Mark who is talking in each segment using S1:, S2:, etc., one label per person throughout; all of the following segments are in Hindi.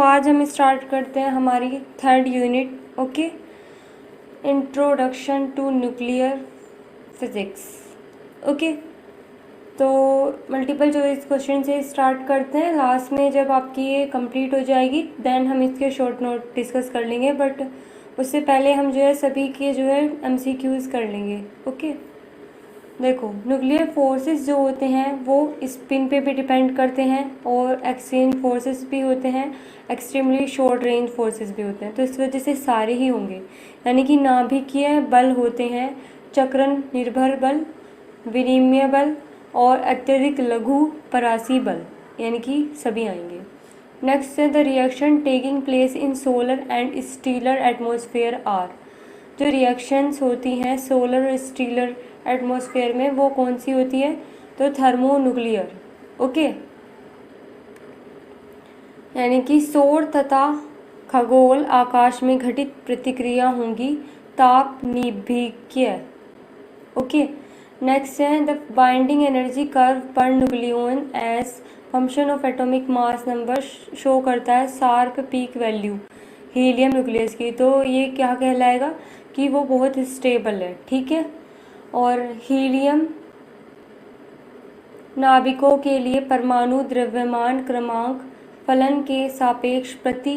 S1: आज हम स्टार्ट करते हैं हमारी third unit. Okay, introduction to nuclear physics. Okay, तो मल्टीपल चॉइस क्वेश्चन से स्टार्ट करते हैं। लास्ट में जब आपकी ये कंप्लीट हो जाएगी देन हम इसके शॉर्ट नोट डिस्कस कर लेंगे, बट उससे पहले हम जो है सभी के जो है MCQs कर लेंगे। ओके, देखो न्यूक्लियर फोर्सेस जो होते हैं वो स्पिन पे भी डिपेंड करते हैं और एक्सचेंज फोर्सेस भी होते हैं, एक्सट्रीमली शॉर्ट रेंज फोर्सेस भी होते हैं। तो इस वजह से सारे ही होंगे, यानी कि नाभिकीय बल होते हैं, चक्रण निर्भर बल, विनिमय बल और अत्यधिक लघु परासी बल, यानी कि सभी आएंगे। नेक्स्ट है the reaction taking place in solar and stellar atmosphere are. जो रिएक्शंस होती हैं सोलर और स्टीलर एटमॉस्फेयर में वो कौन सी होती है? तो थर्मोन्यूक्लियर। ओके, यानी कि सौर तथा खगोल आकाश में घटित प्रतिक्रिया होंगी ताप निभिक्य। ओके, नेक्स्ट है द बाइंडिंग एनर्जी कर्व पर nucleon as function of atomic mass number show करता है sharp peak value helium nucleus की। तो ये क्या कहलाएगा कि वो बहुत स्टेबल है, ठीक है। और हीलियम नाभिकों के लिए परमाणु द्रव्यमान क्रमांक फलन के सापेक्ष प्रति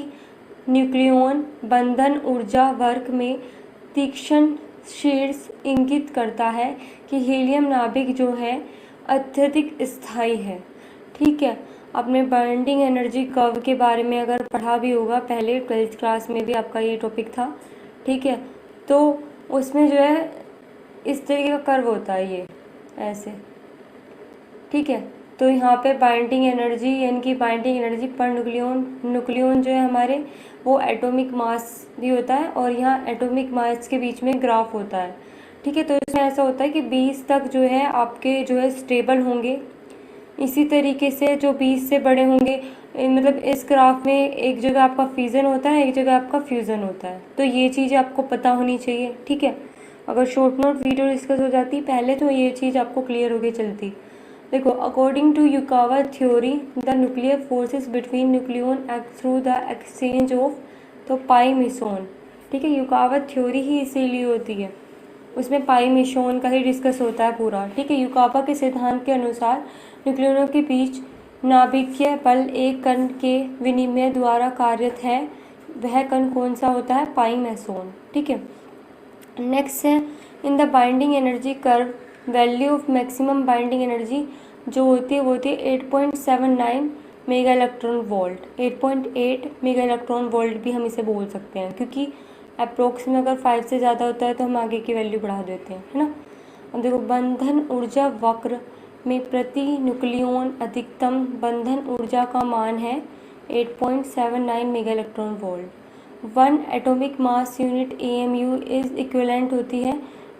S1: न्यूक्लियन बंधन ऊर्जा वर्ग में तीक्ष्ण शीर्ष इंगित करता है कि हीलियम नाभिक जो है अत्यधिक स्थायी है, ठीक है। आपने बाइंडिंग एनर्जी कर्व के बारे में अगर पढ़ा भी होगा पहले 12th क्लास में भी आपका ये टॉपिक था, ठीक है। तो उसमें जो है इस तरीके का कर्व होता है, ये ऐसे, ठीक है। तो यहाँ पे बाइंडिंग एनर्जी यानी कि बाइंडिंग एनर्जी पर न्यूक्लियन जो है हमारे वो एटॉमिक मास भी होता है और यहाँ एटॉमिक मास के बीच में ग्राफ होता है, ठीक है। तो इसमें ऐसा होता है कि 20 तक जो है आपके जो है स्टेबल होंगे। इसी तरीके से जो 20 से बड़े होंगे, मतलब इस ग्राफ में एक जगह आपका फ्यूज़न होता है, एक जगह आपका फ्यूज़न होता है। तो ये चीज़ आपको पता होनी चाहिए, ठीक है। अगर शॉर्ट नोट वीडियो डिस्कस हो जाती पहले तो ये चीज़ आपको क्लियर होके चलती। देखो, according to Yukawa theory the nuclear forces between nucleon act through the exchange of तो पाई मिसोन, ठीक है। युकावा थ्योरी ही इसीलिए होती है, उसमें पाई मिसोन का ही डिस्कस होता है पूरा, ठीक है। युकावा के सिद्धांत के अनुसार न्यूक्लियनों के बीच नाभिकीय बल एक कण के विनिमय द्वारा कार्यरत है। वह कण कौन सा होता है? पाई मेसोन, ठीक है। नेक्स्ट है in the binding energy curve value of maximum binding energy जो होती है वो होती है 8.79 mega electron volt. 8.8 mega electron volt भी हम इसे बोल सकते हैं, क्योंकि अप्रोक्स में अगर 5 से ज़्यादा होता है तो हम आगे की वैल्यू बढ़ा देते हैं, है ना। अब देखो, बंधन ऊर्जा वक्र में प्रति न्यूक्लियन अधिकतम बंधन ऊर्जा का मान है 8.79 mega electron volt. 1 atomic mass unit AMU is equivalent होती है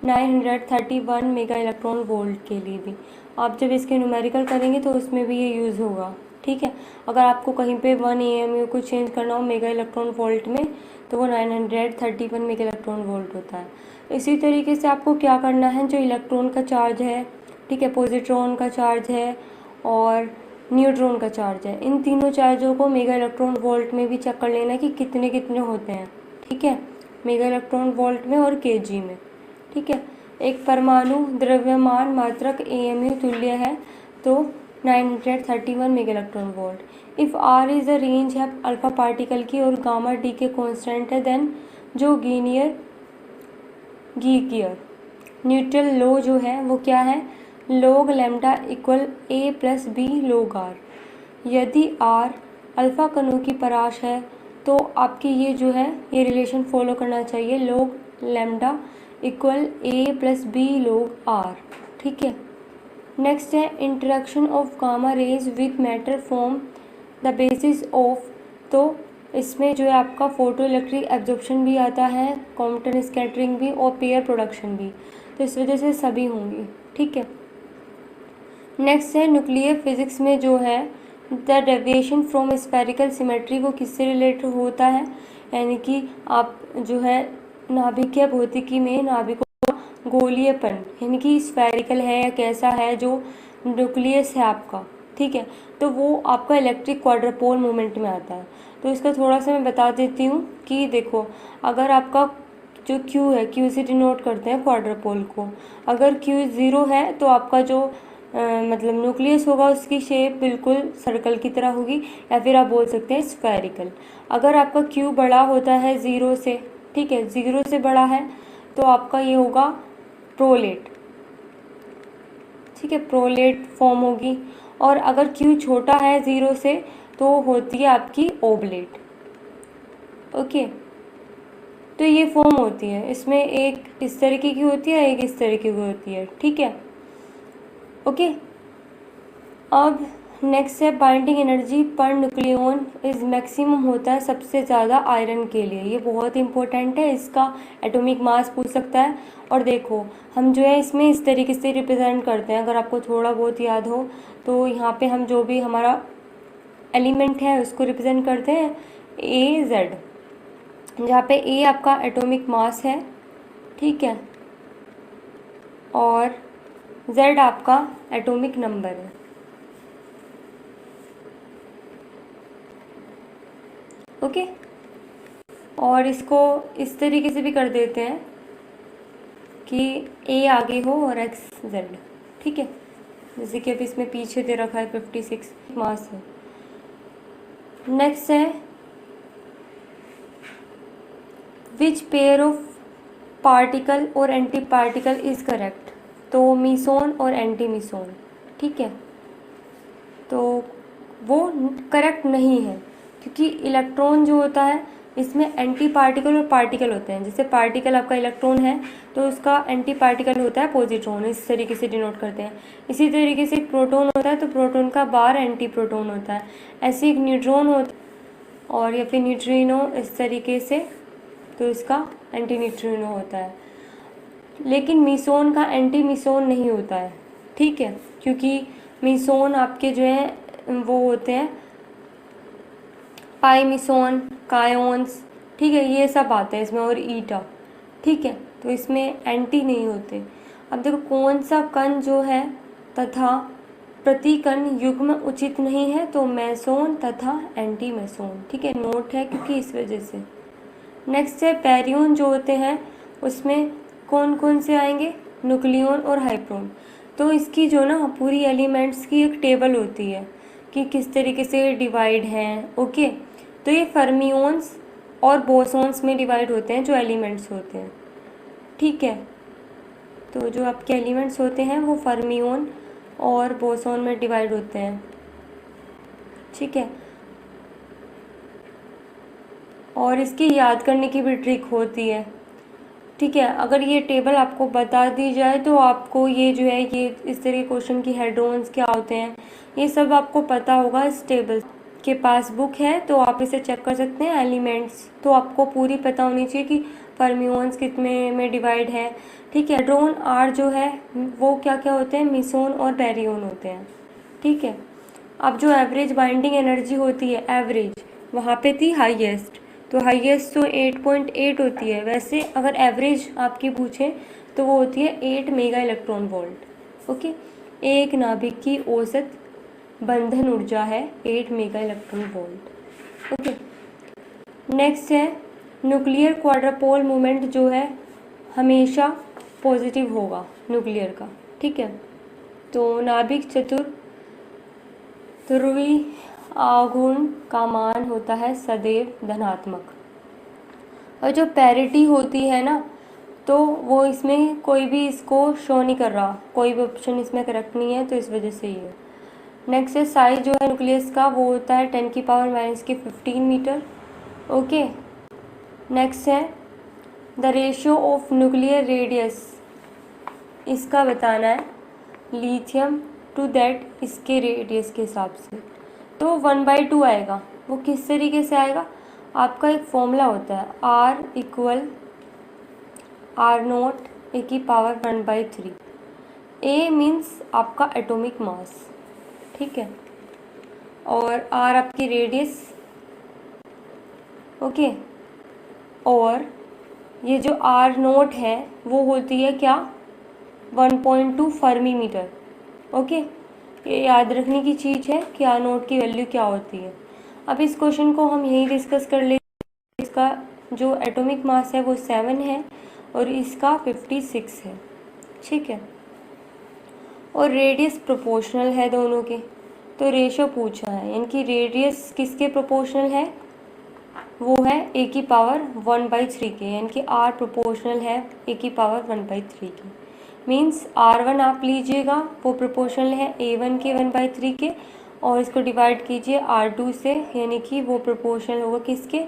S1: 931 मेगा इलेक्ट्रॉन वोल्ट के लिए भी। आप जब इसके न्यूमेरिकल करेंगे तो उसमें भी ये यूज़ होगा, ठीक है। अगर आपको कहीं पे 1 AMU को चेंज करना हो मेगा इलेक्ट्रॉन वोल्ट में तो वो 931 मेगा इलेक्ट्रॉन वोल्ट होता है। इसी तरीके से आपको क्या करना है, जो इलेक्ट्रॉन का चार्ज है, ठीक है, पॉजिट्रॉन का चार्ज है और न्यूट्रॉन का चार्ज है, इन तीनों चार्जों को मेगा इलेक्ट्रॉन वोल्ट में भी चेक कर लेना कि कितने कितने होते हैं, ठीक है, मेगा इलेक्ट्रॉन वोल्ट में और kg में, ठीक है। एक परमाणु द्रव्यमान मात्रक AMU तुल्य है तो 931 mega electron volt. If R is the range है अल्फा पार्टिकल की और गामा D के कॉन्स्टेंट है, देन जो गीकियर न्यूट्रल लो जो है वो क्या है? log lambda equal A+B log R। यदि R अल्फ़ा कणों की परास है तो आपकी ये जो है ये रिलेशन फॉलो करना चाहिए, log lambda equal A+B log R, ठीक है। नेक्स्ट है interaction of gamma rays with matter form the basis of, तो इसमें जो है आपका फोटो इलेक्ट्रिक एब्जॉर्प्शन भी आता है, कॉम्पटन स्कैटरिंग भी और पेयर प्रोडक्शन भी, तो इस वजह से सभी होंगी, ठीक है। नेक्स्ट है न्यूक्लियर फिजिक्स में जो है the deviation from spherical symmetry, वो किससे रिलेटेड होता है? यानी कि आप जो है नाभिकीय भौतिकी में नाभिकों का गोलीयपन, यानी कि स्फेरिकल है या कैसा है जो न्यूक्लियस है आपका, ठीक है, तो वो आपका इलेक्ट्रिक क्वाड्रपोल मूवमेंट में आता है। तो इसका थोड़ा सा मैं बता देती हूँ कि देखो, अगर आपका जो Q है, Q से डिनोट करते हैं क्वाड्रपोल को, अगर Q 0 है तो आपका जो मतलब न्यूक्लियस होगा उसकी शेप बिल्कुल सर्कल की तरह होगी, या फिर आप बोल सकते हैं स्फेरिकल। अगर आपका Q बड़ा होता है 0 से, ठीक है, 0 से बड़ा है, तो आपका ये होगा प्रोलेट, ठीक है, प्रोलेट फॉर्म होगी। और अगर Q छोटा है 0 से तो होती है आपकी ओबलेट। ओके, तो ये फॉर्म होती है, इसमें एक इस तरीके की होती है, एक इस तरीके की होती है, ठीक है। ओके, अब नेक्स्ट है binding energy per nucleon is maximum होता है सबसे ज़्यादा आयरन के लिए। ये बहुत इंपॉर्टेंट है, इसका एटॉमिक मास पूछ सकता है। और देखो, हम जो है इसमें इस तरीके से रिप्रेजेंट करते हैं, अगर आपको थोड़ा बहुत याद हो तो यहाँ पे हम जो भी हमारा एलिमेंट है उसको रिप्रेजेंट करते हैं AZ, जहाँ पे A आपका एटॉमिक मास है, ठीक है, और Z आपका एटॉमिक नंबर है। ओके, और इसको इस तरीके से भी कर देते हैं कि A आगे हो और X Z, ठीक है, जैसे कि अभी इसमें पीछे दे रखा है 56 मास है। नेक्स्ट है विच पेयर ऑफ पार्टिकल और एंटी पार्टिकल इज करेक्ट, तो मीसोन और एंटी मीसोन, ठीक है, तो वो करेक्ट नहीं है, क्योंकि इलेक्ट्रॉन जो होता है इसमें एंटी पार्टिकल और पार्टिकल होते हैं। जैसे पार्टिकल आपका इलेक्ट्रॉन है तो उसका एंटी पार्टिकल होता है पॉजिट्रॉन, इस तरीके से डिनोट करते हैं। इसी तरीके से एक प्रोटॉन होता है तो प्रोटॉन का बार एंटी प्रोटॉन होता है। ऐसे एक न्यूट्रॉन होता और या फिर न्यूट्रिनो, इस तरीके से, तो इसका एंटी न्यूट्रिनो होता है। लेकिन मीसोन का एंटी मीसोन नहीं होता है, ठीक है, क्योंकि मीसोन आपके जो है वो होते हैं पाई मीसोन, कायोन्स, ठीक है, ये सब आते हैं इसमें, और ईटा, ठीक है, तो इसमें एंटी नहीं होते। अब देखो कौन सा कण जो है तथा प्रति कण युग्म उचित नहीं है, तो मेसोन तथा एंटी मेसोन, ठीक है, नोट है क्योंकि इस वजह से। नेक्स्ट है पैरियन जो होते हैं उसमें कौन कौन से आएंगे, न्यूक्लियन और हाइप्रोन। तो इसकी जो ना पूरी एलिमेंट्स की एक टेबल होती है कि किस तरीके से डिवाइड हैं। ओके, तो ये फर्मियोन्स और बोसोन्स में डिवाइड होते हैं जो एलिमेंट्स होते हैं, ठीक है, तो जो आपके एलिमेंट्स होते हैं वो फर्मियोन और बोसोन में डिवाइड होते हैं, ठीक है। और इसकी याद करने की भी ट्रिक होती है, ठीक है, अगर ये टेबल आपको बता दी जाए तो आपको ये जो है ये इस तरह के क्वेश्चन की हेड्रोन्स क्या होते हैं ये सब आपको पता होगा। इस टेबल के पास बुक है तो आप इसे चेक कर सकते हैं। एलिमेंट्स तो आपको पूरी पता होनी चाहिए कि फर्मियोन्स कितने में डिवाइड है, ठीक है। हेड्रोन आर जो है वो क्या क्या होते हैं, मीसोन और बैरियन होते हैं, ठीक है। अब जो एवरेज बाइंडिंग एनर्जी होती है, एवरेज वहाँ पे थी हाईएस्ट, तो हाईएस्ट तो 8.8 होती है। वैसे अगर एवरेज आपकी पूछे तो वो होती है 8 मेगा इलेक्ट्रॉन वोल्ट। ओके, एक नाभिक की औसत बंधन ऊर्जा है 8 mega electron volt. Okay, next है न्यूक्लियर क्वाड्रपोल मूवमेंट जो है हमेशा पॉजिटिव होगा न्यूक्लियर का, ठीक है। तो नाभिक ध्रुवीय आघूर्ण का मान होता है सदैव धनात्मक। और जो पैरिटी होती है ना, तो वो इसमें कोई भी इसको शो नहीं कर रहा, कोई भी ऑप्शन इसमें करेक्ट नहीं है, तो इस वजह से ये। नेक्स्ट है साइज जो है न्यूक्लियस का वो होता है 10⁻⁻15 मीटर। ओके, नेक्स्ट है the ratio of nuclear radius, इसका बताना है लिथियम टू दैट, इसके रेडियस के हिसाब से तो 1/2 आएगा। वो किस तरीके से आएगा, आपका एक फॉर्मूला होता है R = R0 e⁻⁴ A means आपका एटॉमिक मास, ठीक है, और R आपकी रेडियस। ओके, और ये जो R0 है वो होती है क्या, 1.2 फर्मी मीटर। ओके, ये याद रखने की चीज़ है कि आर नोट की वैल्यू क्या होती है। अब इस क्वेश्चन को हम यही डिस्कस कर लेते। इसका जो एटॉमिक मास है वो 7 है और इसका 56 है, ठीक है। और रेडियस प्रोपोर्शनल है दोनों के, तो रेशो पूछा है, यानी कि रेडियस किसके प्रोपोर्शनल है, वो है ए की पावर 1/3 के, यानी कि आर प्रोपोर्शनल है ए की पावर 1/3 के। मीन्स R1 आप लीजिएगा वो प्रोपोर्शनल है A1 के 1/3 के, और इसको डिवाइड कीजिए R2 से, यानी कि वो प्रोपोर्शनल होगा किसके,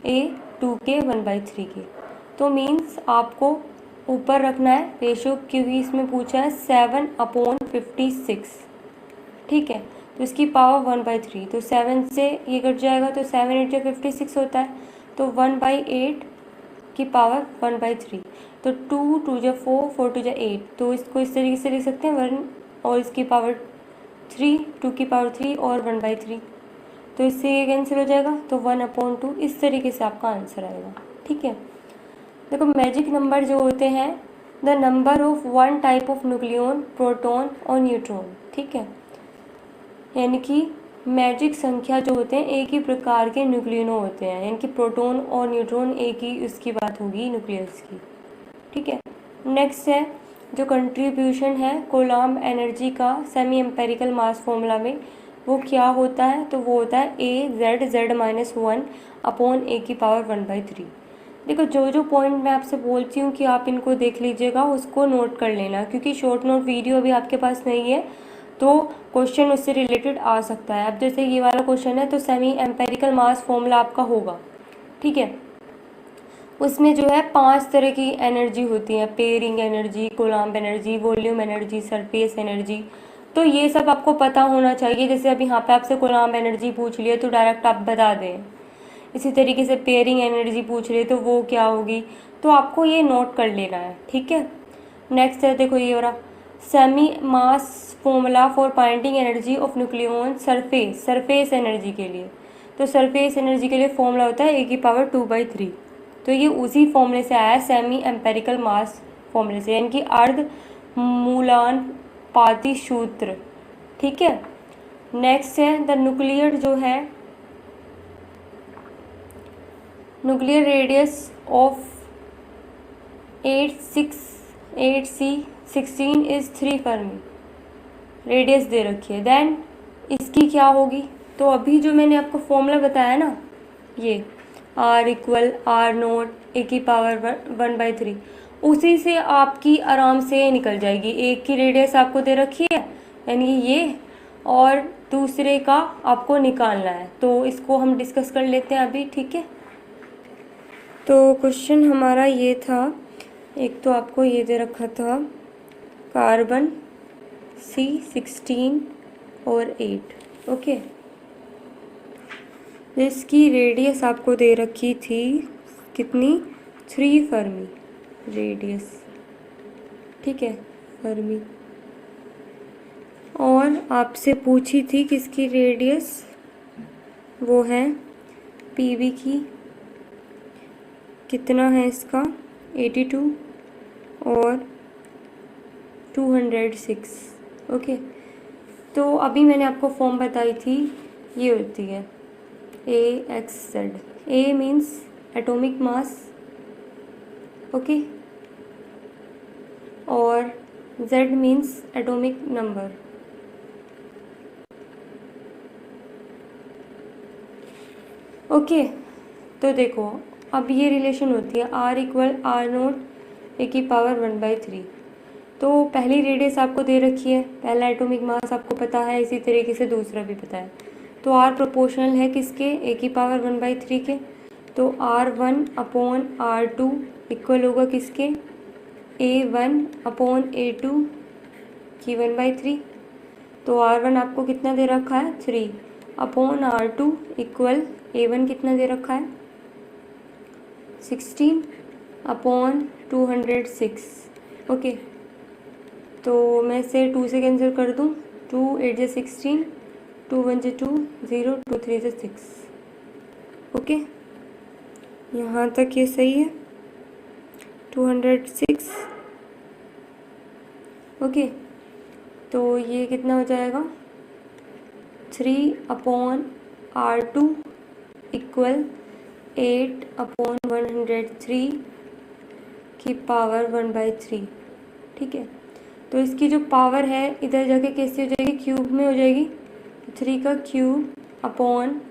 S1: A2 के 1/3 के। तो मीन्स आपको ऊपर रखना है रेशो, क्योंकि इसमें पूछा है 7/56, ठीक है। तो इसकी पावर 1/3, तो 7 से ये कट जाएगा तो 7 8 56 होता है, तो 1/8 की पावर 1/3, तो 2 2 4 4 2 8, तो इसको इस तरीके से लिख सकते हैं 1 और इसकी पावर 3, 2 की पावर 3 और 1/3, तो इससे ये कैंसिल हो जाएगा, तो 1/2, इस तरीके से आपका आंसर आएगा, ठीक है। देखो मैजिक नंबर जो होते हैं, the number of one type of nucleon, proton और न्यूट्रॉन, ठीक है, यानी कि मैजिक संख्या जो होते हैं एक ही प्रकार के न्यूक्लियनो होते हैं, यानी कि प्रोटॉन और न्यूट्रॉन एक ही उसकी बात होगी न्यूक्लियस की, ठीक है। नेक्स्ट है जो कंट्रीब्यूशन है कोलम्ब एनर्जी का सेमी एम्पेरिकल मास फॉर्मूला में, वो क्या होता है, तो वो होता है AZ(Z-1/A) देखो जो जो पॉइंट मैं आपसे बोलती हूँ कि आप इनको देख लीजिएगा, उसको नोट कर लेना, क्योंकि शॉर्ट नोट वीडियो अभी आपके पास नहीं है, तो क्वेश्चन उससे रिलेटेड आ सकता है। अब जैसे ये वाला क्वेश्चन है, तो सेमी एम्पेरिकल मास फॉर्मूला आपका होगा, ठीक है। उसमें जो है 5 तरह की एनर्जी होती है, pairing energy, coulomb energy, volume energy, surface energy, तो ये सब आपको पता होना चाहिए। जैसे अब यहाँ पे आपसे कोलम्ब एनर्जी पूछ लिया तो डायरेक्ट आप बता दें, इसी तरीके से पेयरिंग एनर्जी पूछ रहे तो वो क्या होगी, तो आपको ये नोट कर लेना है, ठीक है। नेक्स्ट है देखो ये वाला semi mass formula for pointing energy of nucleon surface energy के लिए, तो सरफेस एनर्जी के लिए फॉर्मूला होता है A⁴, तो ये उसी फॉर्मूले से आया है, सेमी एम्पेरिकल मास फॉर्मूले से, यानी कि अर्ध मूलानुपाती सूत्र, ठीक है। नेक्स्ट है द न्यूक्लियर जो है nuclear radius of 8C16 is 3 fermi, radius दे रखी है, देन इसकी क्या होगी, तो अभी जो मैंने आपको फॉर्मूला बताया ना, ये R=R0 A⁴, उसी से आपकी आराम से निकल जाएगी। एक की रेडियस आपको दे रखी है, यानी ये, और दूसरे का आपको निकालना है, तो इसको हम डिस्कस कर लेते हैं अभी, ठीक है। तो क्वेश्चन हमारा ये था, एक तो आपको ये दे रखा था कार्बन C16 और 8, ओके। इसकी रेडियस आपको दे रखी थी कितनी, 3 फर्मी रेडियस, ठीक है, फर्मी, और आपसे पूछी थी किसकी रेडियस, वो है PV की, कितना है इसका 82 और 206, ओके। तो अभी मैंने आपको फॉर्म बताई थी, ये होती है AXZ, A means atomic mass, okay, और Z means atomic number, okay. तो देखो अब ये रिलेशन होती है R=R0 A⁴, तो पहली रेडियस आपको दे रखी है, पहला एटॉमिक मास आपको पता है, इसी तरीके से दूसरा भी पता है, तो R प्रोपोर्शनल है किसके, A⁴ के, तो R1/R2 इक्वल होगा किसके, A1/A2 की 1/3, तो R1 आपको कितना दे रखा है 3/R2 इक्वल A1 कितना दे रखा है 16/206, ओके। तो मैं इसे 2 से कैंसिल कर दूँ, 2 8 16, 2 1 2, 0 2 3 6, ओके। यहाँ तक ये सही है, 206, ओके। तो ये कितना हो जाएगा 3/R2 इक्वल 8/103 की पावर 1/3। ठीक है, तो इसकी जो पावर है इधर जाके कैसे हो जाएगी, क्यूब में हो जाएगी। तो 3 का क्यूब अपॉन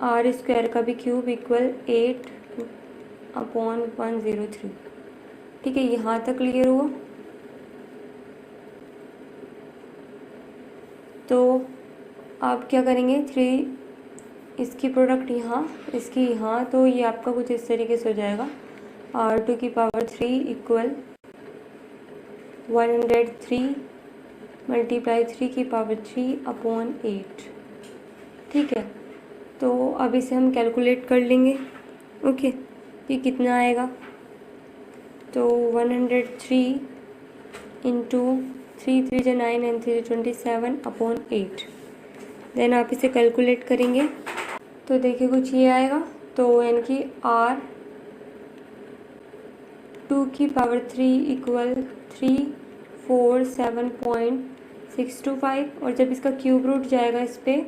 S1: R² का भी क्यूब इक्वल 8/103। ठीक है, यहाँ तक क्लियर हुआ। तो आप क्या करेंगे, 3 इसकी प्रोडक्ट यहाँ, इसकी यहाँ, तो ये आपका कुछ इस तरीके से हो जाएगा R2 की पावर 3 इक्वल 103 मल्टीप्लाई 3 की पावर 3/8। ठीक है, तो अब इसे हम कैलकुलेट कर लेंगे। ओके, ये कितना आएगा, तो 103 इंटू 3 3 जो 9 एंड 3 27/8। देन आप इसे कैलकुलेट करेंगे तो देखिए कुछ ये आएगा। तो यानी कि R2 की पावर 3 इक्वल 347.625, और जब इसका क्यूब रूट जाएगा इस पर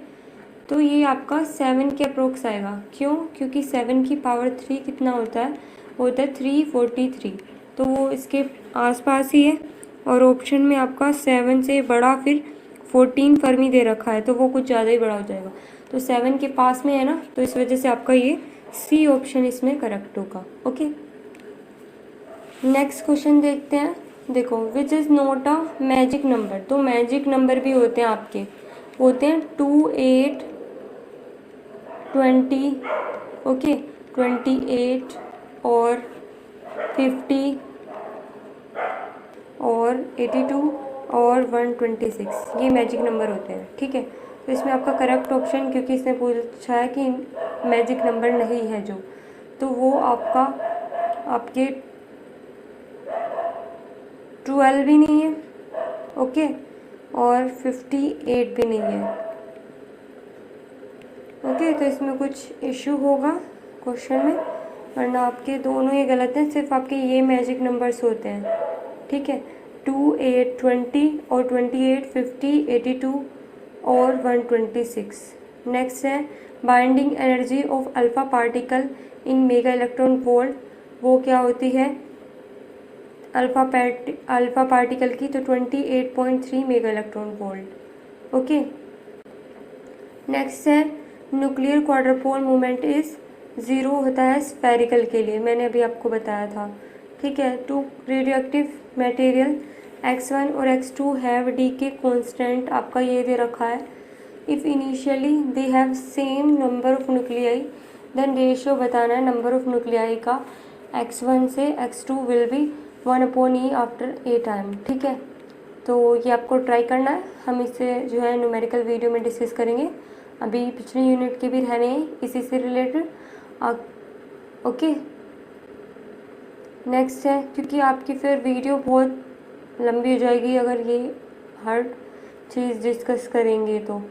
S1: तो ये आपका 7 के अप्रोक्स आएगा। क्यों, क्योंकि 7 की पावर 3 कितना होता है, वो होता है 343, तो वो इसके आसपास ही है। और ऑप्शन में आपका 7 से बड़ा फिर 14 फर्मी दे रखा है, तो वो कुछ ज़्यादा ही बड़ा हो जाएगा। तो 7 के पास में है ना, तो इस वजह से आपका ये सी ऑप्शन इसमें करेक्ट होगा। ओके, नेक्स्ट क्वेश्चन देखते हैं। देखो, which is not a magic number. तो मैजिक नंबर भी होते हैं आपके, होते हैं 2, 8, 20, ओके, 28 और 50 और 82 और 126, ये मैजिक नंबर होते हैं। ठीक है, तो इसमें आपका करेक्ट ऑप्शन, क्योंकि इसने पूछा है कि मैजिक नंबर नहीं है जो, तो वो आपका आपके 12 भी नहीं है, ओके, और 58 भी नहीं है। ओके, तो इसमें कुछ इशू होगा क्वेश्चन में, वरना आपके दोनों ये गलत हैं, सिर्फ आपके ये मैजिक नंबर्स होते हैं। ठीक है, 2, 8, 20 और 28, 50, 82 और 126। नेक्स्ट है binding energy of alpha particle in mega electron volt, वो क्या होती है अल्फा पार्टिकल की, तो 28.3 mega electron volt. Okay, next है न्यूक्लियर क्वाड्रपोल मूवमेंट इज 0 होता है स्फेरिकल के लिए, मैंने अभी आपको बताया था। ठीक है, 2 रेडियो एक्टिव मटेरियल X1 और X2 हैव डी के कॉन्स्टेंट, आपका ये दे रखा है। If initially they have same number of nuclei, then ratio बताना है नंबर ऑफ न्यूक्लियाई का X1 से X2 will be 1/E after a time. ठीक है, तो ये आपको ट्राई करना है, हम इसे जो है न्यूमेरिकल वीडियो में डिस्कस करेंगे। अभी पिछले यूनिट के भी रहने हैं इसी से रिलेटेड। ओके, नेक्स्ट है, क्योंकि आपकी फिर वीडियो बहुत लंबी हो जाएगी अगर ये हर चीज़ डिस्कस करेंगे, तो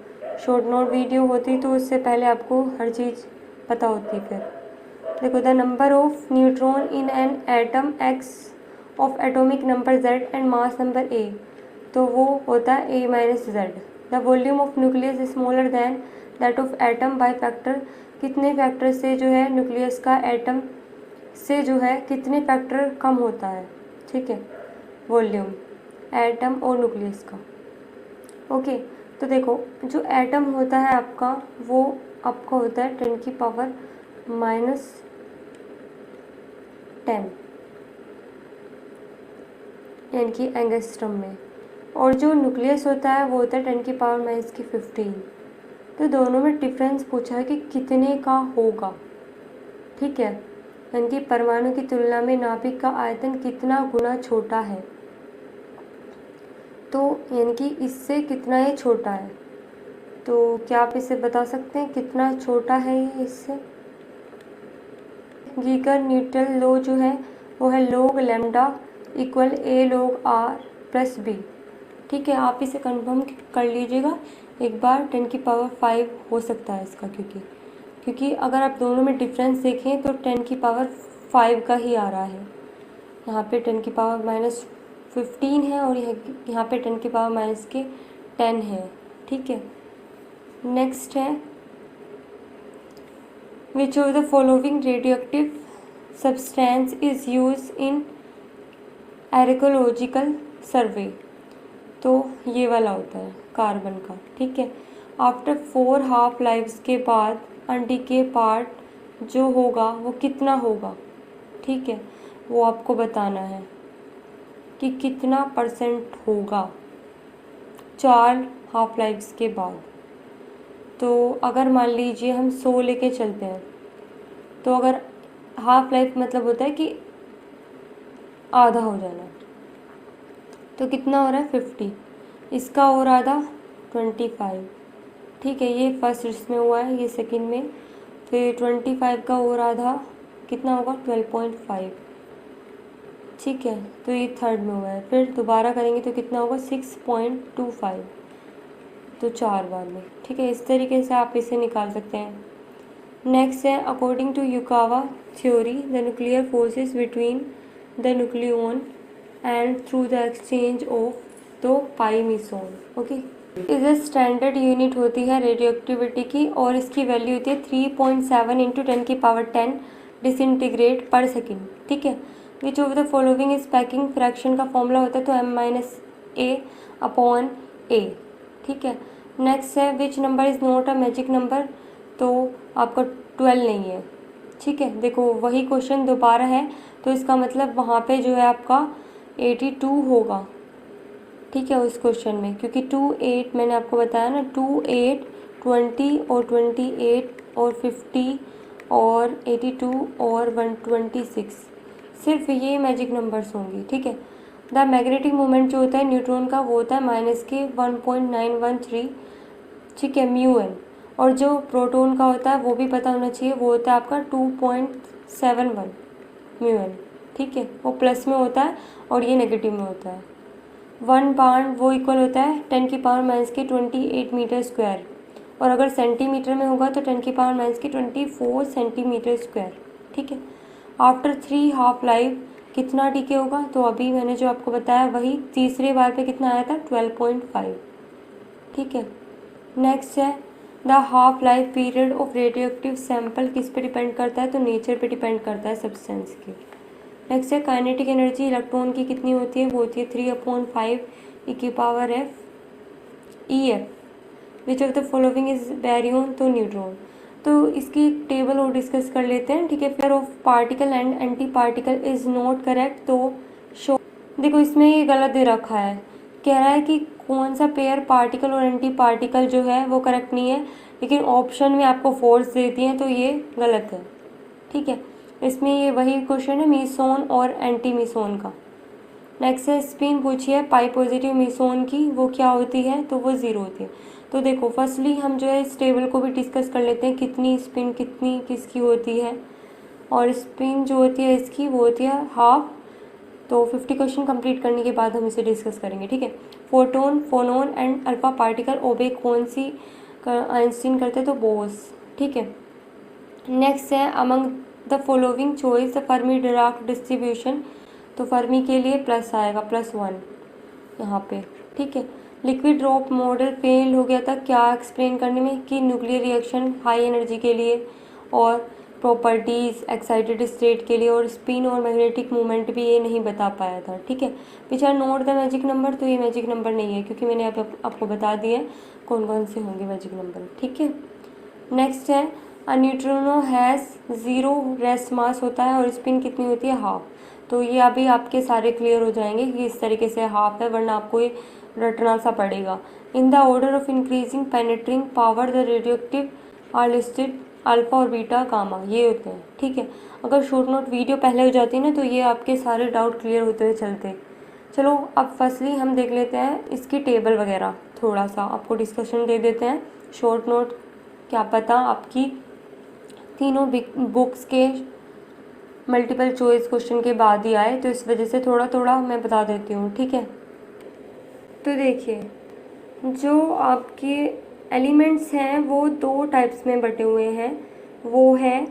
S1: शॉर्ट नोट वीडियो होती तो उससे पहले आपको हर चीज़ पता होती। फिर देखो, the number of neutron in an atom X of atomic number Z and mass number A, तो वो होता है A-Z। The volume of nucleus is smaller than that of atom by factor, कितने फैक्टर से जो है न्यूक्लियस का एटम से जो है कितने फैक्टर कम होता है। ठीक है, वॉल्यूम एटम और न्यूक्लियस का। ओके, तो देखो जो एटम होता है आपका, वो आपका होता है 10 की पावर -10 यानी कि एंगस्ट्रम में, और जो न्यूक्लियस होता है वो होता है 10 की पावर -15। तो दोनों में डिफरेंस पूछा है कि कितने का होगा। ठीक है, यानी कि परमाणु की तुलना में नाभिक का आयतन कितना गुना छोटा है, तो यानी कि इससे कितना ये छोटा है। तो क्या आप इसे बता सकते हैं कितना छोटा है ये इससे। गीगर न्यूटन लॉ जो है वो है log lambda equal A log R plus B। ठीक है, आप इसे कंफर्म कर लीजिएगा एक बार, 10 की पावर 5 हो सकता है इसका, क्योंकि अगर आप दोनों में डिफरेंस देखें तो 10 की पावर 5 का ही आ रहा है। यहाँ पे 10 की पावर 15 है और यहाँ पे 10 की पावर माइनस के 10 है। ठीक है, नेक्स्ट है which of the following radioactive substance is use in archaeological survey. तो ये वाला होता है कार्बन का। ठीक है, आफ्टर 4 हाफ लाइफ्स के बाद अनडीके पार्ट जो होगा वो कितना होगा। ठीक है, वो आपको बताना है कि कितना % होगा 4 हाफ लाइफ्स के बाद। तो अगर मान लीजिए हम 100 लेके चलते हैं, तो अगर हाफ लाइफ मतलब होता है कि आधा हो जाना, तो कितना हो रहा है 50, इसका और आधा 25। ठीक है, ये फर्स्ट इसमें हुआ है, ये सेकंड में, फिर 25 का और आधा कितना होगा 12.5। ठीक है, तो ये थर्ड में हुआ है, फिर दोबारा करेंगे तो कितना होगा 6.25, तो 4 बार में। ठीक है, इस तरीके से आप इसे निकाल सकते हैं। नेक्स्ट है according to Yukawa theory the nuclear forces between the nucleon and through the exchange of तो पाई मीसोन। ओके, इस स्टैंडर्ड यूनिट होती है रेडियोएक्टिविटी की और इसकी वैल्यू होती है 3.7 इंटू 10 की पावर 10 डिसइंटीग्रेट पर सेकेंड। ठीक है, which of the following is packing fraction का फॉर्मूला होता है तो m-a/a। ठीक है, नेक्स्ट है which number is not a magic number, तो आपका 12 नहीं है। ठीक है, देखो वही क्वेश्चन दोबारा है, तो इसका मतलब वहाँ पे जो है आपका 82 होगा। ठीक है, उस क्वेश्चन में, क्योंकि 2 8 मैंने आपको बताया ना, 2 8 20 और 28 और 50 और 82 और 126, सिर्फ ये मैजिक नंबर्स होंगी। ठीक है, द मैग्नेटिक मोमेंट जो होता है न्यूट्रॉन का वो होता है -1.913। ठीक है, μn, और जो प्रोटॉन का होता है वो भी पता होना चाहिए, वो होता है आपका 2.71 μn। ठीक है, वो प्लस में होता है और ये नेगेटिव में होता है। 1 पाउंड वो इक्वल होता है 10 की पावर माइनस के 28 मीटर स्क्वायर, और अगर सेंटीमीटर में होगा तो 10 की पावर माइनस के 24 सेंटीमीटर स्क्वायर। ठीक है, आफ्टर 3 हाफ लाइफ कितना डीके होगा, तो अभी मैंने जो आपको बताया वही तीसरे बार पे कितना आया था 12.5। ठीक है, नेक्स्ट है the half life period of radioactive sample किस पे डिपेंड करता है, तो नेचर पे डिपेंड करता है सब्सटेंस के। नेक्स्ट है काइनेटिक एनर्जी इलेक्ट्रॉन की कितनी होती है, वो होती है 3/5 e/EF। Which of the following is Baryon, तो न्यूट्रॉन। तो इसकी टेबल और डिस्कस कर लेते हैं। ठीक है, pair of particle and anti particle is not correct, तो शो देखो इसमें ये गलत दे रखा है, कह रहा है कि कौन सा पेयर पार्टिकल और एंटी पार्टिकल जो है वो करेक्ट नहीं है, लेकिन ऑप्शन में आपको फोर्स देती हैं तो ये गलत है। ठीक है, इसमें ये वही क्वेश्चन है मीसोन और एंटी मीसोन का। नेक्स्ट है स्पिन पूछी है पाई पॉजिटिव मीसोन की, वो क्या होती है, तो वो 0 होती है। तो देखो फर्स्टली हम जो है इस टेबल को भी डिस्कस कर लेते हैं, कितनी स्पिन कितनी किसकी होती है, और स्पिन जो होती है इसकी वो होती है हाफ। तो 50 क्वेश्चन कंप्लीट करने के बाद हम इसे डिस्कस करेंगे। ठीक है, photon phonon and alpha particle ओबे कौन सी आइंस्टीन करते, तो बोस। ठीक है, नेक्स्ट है among the following choice the Fermi Dirac distribution, तो फर्मी के लिए प्लस आएगा +1 यहाँ पे। ठीक है, लिक्विड ड्रॉप मॉडल फेल हो गया था क्या एक्सप्लेन करने में, कि न्यूक्लियर रिएक्शन हाई एनर्जी के लिए और प्रॉपर्टीज़ एक्साइटेड स्टेट के लिए और स्पिन और मैग्नेटिक मूवमेंट भी ये नहीं बता पाया था। ठीक है, पिछला नोट द मैजिक नंबर, तो ये मैजिक नंबर नहीं है क्योंकि मैंने आपको बता दिया कौन कौन से होंगे मैजिक नंबर। ठीक है, नेक्स्ट है अ न्यूट्रिनो हैज़ 0 रेस्ट मास होता है और स्पिन कितनी होती है हाफ। तो ये अभी आपके सारे क्लियर हो जाएंगे कि इस तरीके से हाफ है, वरना आपको ये रटना सा पड़ेगा। In the order of increasing penetrating power the radioactive are listed alpha और बीटा गामा, ये होते हैं। ठीक है, अगर शॉर्ट नोट वीडियो पहले हो जाती है ना तो ये आपके सारे डाउट क्लियर होते हुए चलते। चलो अब फर्स्टली हम देख लेते हैं इसकी टेबल वगैरह, थोड़ा सा आपको डिस्कशन दे देते हैं। शॉर्ट नोट क्या पता आपकी तीनों बुक्स के मल्टीपल चॉइस क्वेश्चन के बाद ही आए, तो इस वजह से थोड़ा थोड़ा मैं बता देती हूँ। ठीक है, तो देखिए जो आपके एलिमेंट्स हैं वो 2 टाइप्स में बटे हुए हैं, वो है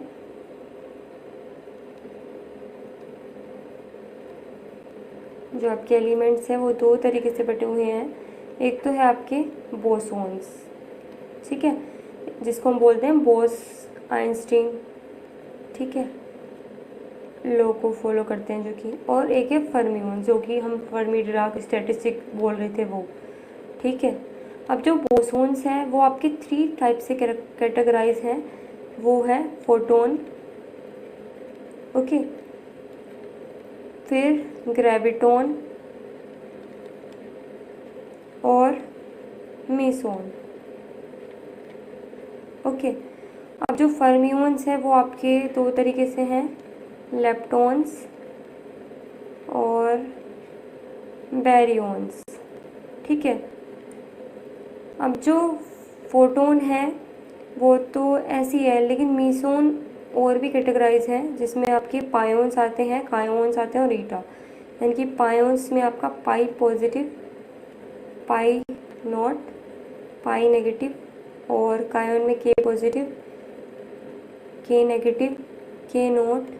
S1: जो आपके एलिमेंट्स हैं वो दो तरीके से बटे हुए हैं। एक तो है आपके बोसॉन्स, ठीक है, जिसको हम बोलते हैं बोस आइंस्टीन, ठीक है, लॉ को फॉलो करते हैं जो कि, और एक है फर्मिओन जो कि हम फर्मी डिराक स्टैटिस्टिक बोल रहे थे वो, ठीक है। अब जो बोसॉन्स हैं वो आपके 3 टाइप से कैटेगराइज हैं, वो है फोटोन, ओके, फिर ग्रेविटॉन और मेसॉन, ओके। अब जो फर्मिओन्स हैं वो आपके 2 तरीके से हैं, लेप्टॉन्स और बैरियॉन्स, ठीक है। अब जो फोटोन है वो तो ऐसी है, लेकिन मीसोन और भी कैटेगराइज हैं जिसमें आपके पायोन्स आते हैं, कायोन्स आते हैं और ईटा, यानी कि पायोन्स में आपका pi positive, pi naught, pi negative, और कायोन में के पॉजिटिव, के नेगेटिव, के नॉट,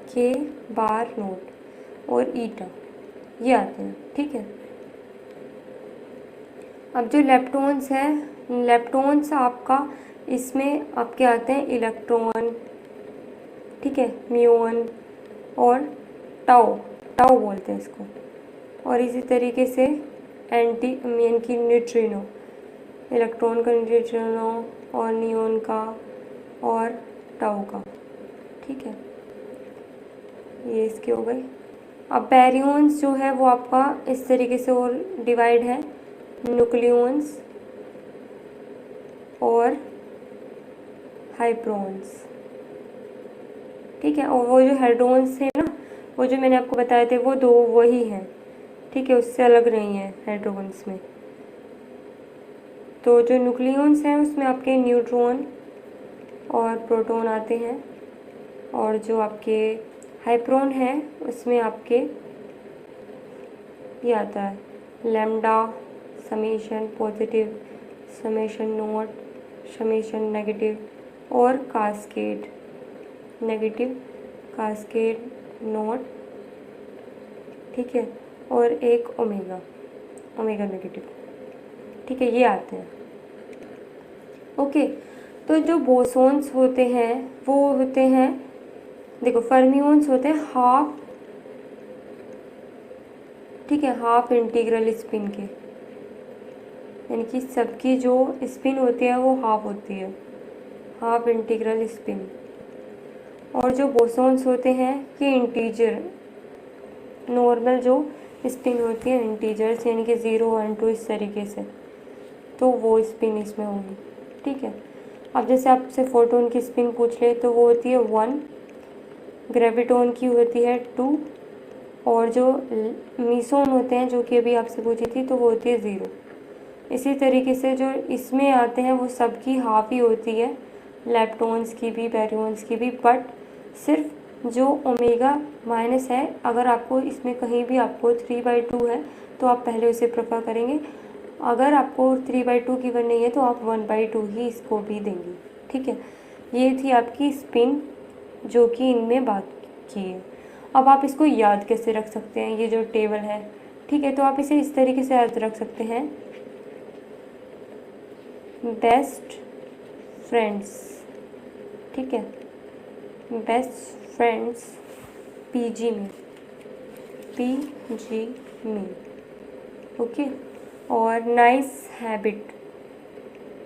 S1: के बार नॉट और ईटा, ये आते हैं, ठीक है। अब जो लेप्टॉन्स हैं, लेप्टॉन्स आपका इसमें आपके आते हैं इलेक्ट्रॉन, ठीक है, म्यून और टाउ, टाउ बोलते हैं इसको, और इसी तरीके से एंटी यानी कि न्यूट्रिनो, इलेक्ट्रॉन का न्यूट्रिनो और नियॉन का और टाउ का, ठीक है, ये इसके हो गए। अब बैरियॉन्स जो है वो आपका इस तरीके से और डिवाइड है, न्यूक्लियॉन्स और हाइड्रॉन्स, ठीक है। और वो जो हेड्रॉन्स थे ना, वो जो मैंने आपको बताए थे वो 2 वही हैं, ठीक है, उससे अलग नहीं है हेड्रॉन्स में। तो जो न्यूक्लियॉन्स हैं उसमें आपके न्यूट्रॉन और प्रोटॉन आते हैं, और जो आपके हाइड्रॉन है उसमें आपके ये आता है lambda, summation positive, summation not, summation negative और कास्केड नेगेटिव, कास्केड नॉट, ठीक है, और एक ओमेगा, ओमेगा नेगेटिव, ठीक है, ये आते हैं, ओके। तो जो बोसॉन्स होते हैं वो होते हैं, देखो फर्मिओन्स होते हैं हाफ, ठीक है, हाफ इंटीग्रल स्पिन के, यानी कि सबकी जो स्पिन होती है वो हाफ होती है, हाफ इंटीग्रल स्पिन। और जो बोसॉन्स होते हैं ये इंटीजर, नॉर्मल जो स्पिन होती है इंटीजर्स, यानी कि 0, 1, 2 इस तरीके से, तो वो स्पिन इसमें होगी, ठीक है। अब जैसे आपसे फोटोन की स्पिन पूछ ले तो वो होती है 1, ग्रेविटॉन की होती है 2, और जो मीसोन होते हैं जो कि अभी आपसे पूछी थी तो वो होती है 0। इसी तरीके से जो इसमें आते हैं वो सबकी हाफ ही होती है, लेप्टॉन्स की भी, बैरियॉन्स की भी, बट सिर्फ जो ओमेगा माइनस है, अगर आपको इसमें कहीं भी आपको 3/2 है तो आप पहले उसे प्रेफर करेंगे, अगर आपको 3/2 गिवन नहीं है तो आप 1/2 ही इसको भी देंगे, ठीक है। ये थी आपकी स्पिन जो कि इनमें बात की है। अब आप इसको याद कैसे रख सकते हैं, ये जो टेबल है, ठीक है, तो आप इसे इस तरीके से याद रख सकते हैं, बेस्ट फ्रेंड्स, ठीक है, बेस्ट फ्रेंड्स पीजी में, पीजी में, ओके, और nice habit,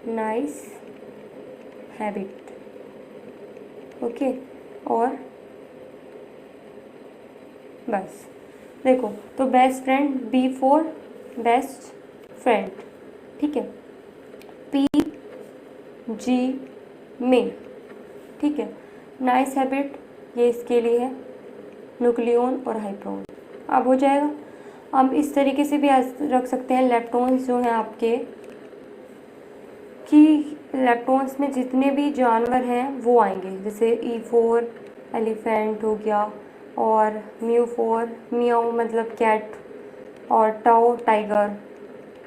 S1: nice habit, okay, और बस देखो, तो best friend B for best friend, ठीक है, पी जी में, ठीक है, नाइस हैबिट ये इसके लिए है, न्यूक्लियॉन और हाइड्रोन, अब हो जाएगा। हम इस तरीके से भी रख सकते हैं लेप्टॉन्स जो हैं आपके, कि लेप्टॉन्स में जितने भी जानवर हैं वो आएंगे, जैसे E4 एलिफेंट हो गया, और म्यू4 म्याऊ मतलब कैट, और टाओ टाइगर,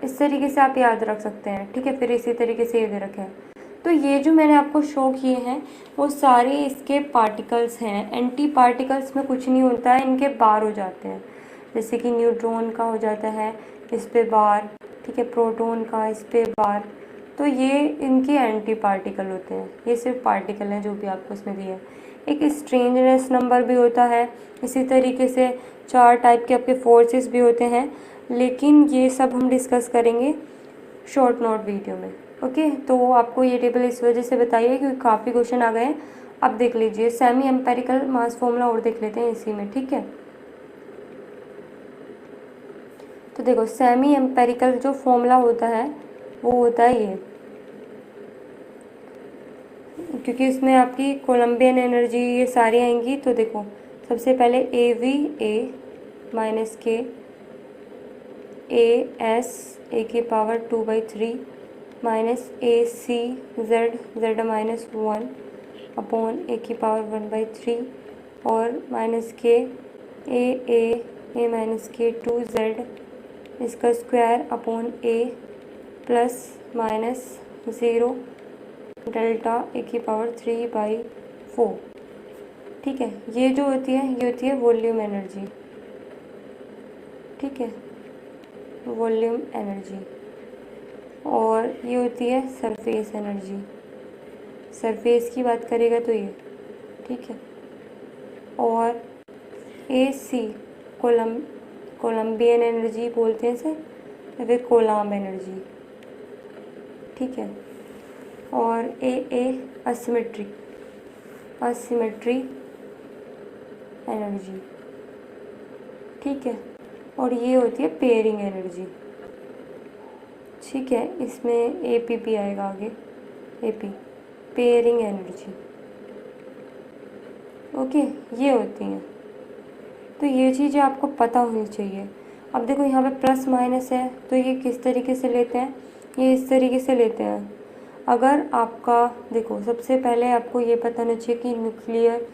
S1: इस तरीके से आप याद रख सकते हैं, ठीक है। फिर इसी तरीके से ये दे रखे हैं। तो ये जो मैंने आपको शो किए हैं वो सारे इसके पार्टिकल्स हैं, एंटी पार्टिकल्स में कुछ नहीं होता है, इनके बार हो जाते हैं। जैसे कि न्यूट्रॉन का हो जाता है इस पे बार, ठीक है, प्रोटॉन का इस पे बार, तो ये इनके एंटी पार्टिकल होते हैं, ये सिर्फ पार्टिकल हैं जो भी आपको इसमें दिया है। एक स्ट्रेंजनेस नंबर भी होता है, इसी तरीके से 4 टाइप के आपके फोर्सेस भी होते हैं, लेकिन ये सब हम डिस्कस करेंगे शॉर्ट नोट वीडियो में। ओके, तो आपको ये टेबल इस वजह से बताइए क्योंकि काफ़ी क्वेश्चन आ गए हैं। अब देख लीजिए सेमी एम्पेरिकल मास फॉर्मूला और देख लेते हैं इसी में, ठीक है। तो देखो सेमी एम्पेरिकल जो फॉर्मूला होता है वो होता है ये, क्योंकि इसमें आपकी कोलम्बियन एनर्जी ये सारी आएंगी। तो देखो सबसे पहले ए वी ए माइनस के ए एस ए की पावर 2/3 माइनस ए सी जेड जेड माइनस 1 अपॉन ए की पावर 1/3 और माइनस के ए माइनस के 2 जेड इसका square upon A plus minus 0 delta A की पावर 3/4, ठीक है। ये जो होती है ये होती है वॉल्यूम एनर्जी, ठीक है, वॉल्यूम एनर्जी। और ये होती है सरफेस एनर्जी, सरफेस की बात करेगा तो ये, ठीक है। और ए सी कोलम्बियन एनर्जी बोलते हैं इसे, या फिर कोलाम एनर्जी, ठीक है। और ए असिमेट्री एनर्जी, ठीक है। और ये होती है पेयरिंग एनर्जी, ठीक है। इसमें APP आएगा आगे, AP पेयरिंग एनर्जी, ओके, ये होती हैं। तो ये चीज़ें आपको पता होनी चाहिए। अब देखो यहाँ पे प्लस माइनस है तो ये किस तरीके से लेते हैं, ये इस तरीके से लेते हैं। अगर आपका देखो सबसे पहले आपको ये पता होना चाहिए कि न्यूक्लियर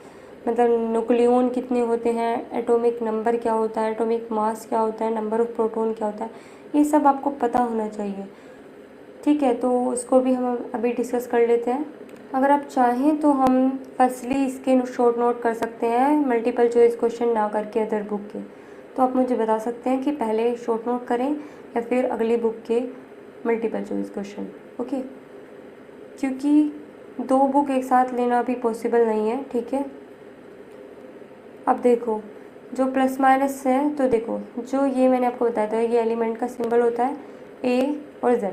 S1: मतलब न्यूक्लियन कितने होते हैं, एटॉमिक नंबर क्या होता है, एटॉमिक मास क्या होता है, नंबर ऑफ प्रोटॉन क्या होता है, ये सब आपको पता होना चाहिए, ठीक है। तो उसको भी हम अभी डिस्कस कर लेते हैं। अगर आप चाहें तो हम फर्स्टली इसके शॉर्ट नोट कर सकते हैं मल्टीपल चॉइस क्वेश्चन ना करके अदर बुक के। तो आप मुझे बता सकते हैं कि पहले शॉर्ट नोट करें या फिर अगली बुक के मल्टीपल चॉइस क्वेश्चन, ओके, क्योंकि 2 बुक एक साथ लेना भी पॉसिबल नहीं है, ठीक है। अब देखो जो प्लस माइनस है, तो देखो जो ये मैंने आपको बताया था ये एलिमेंट का सिंबल होता है A और Z।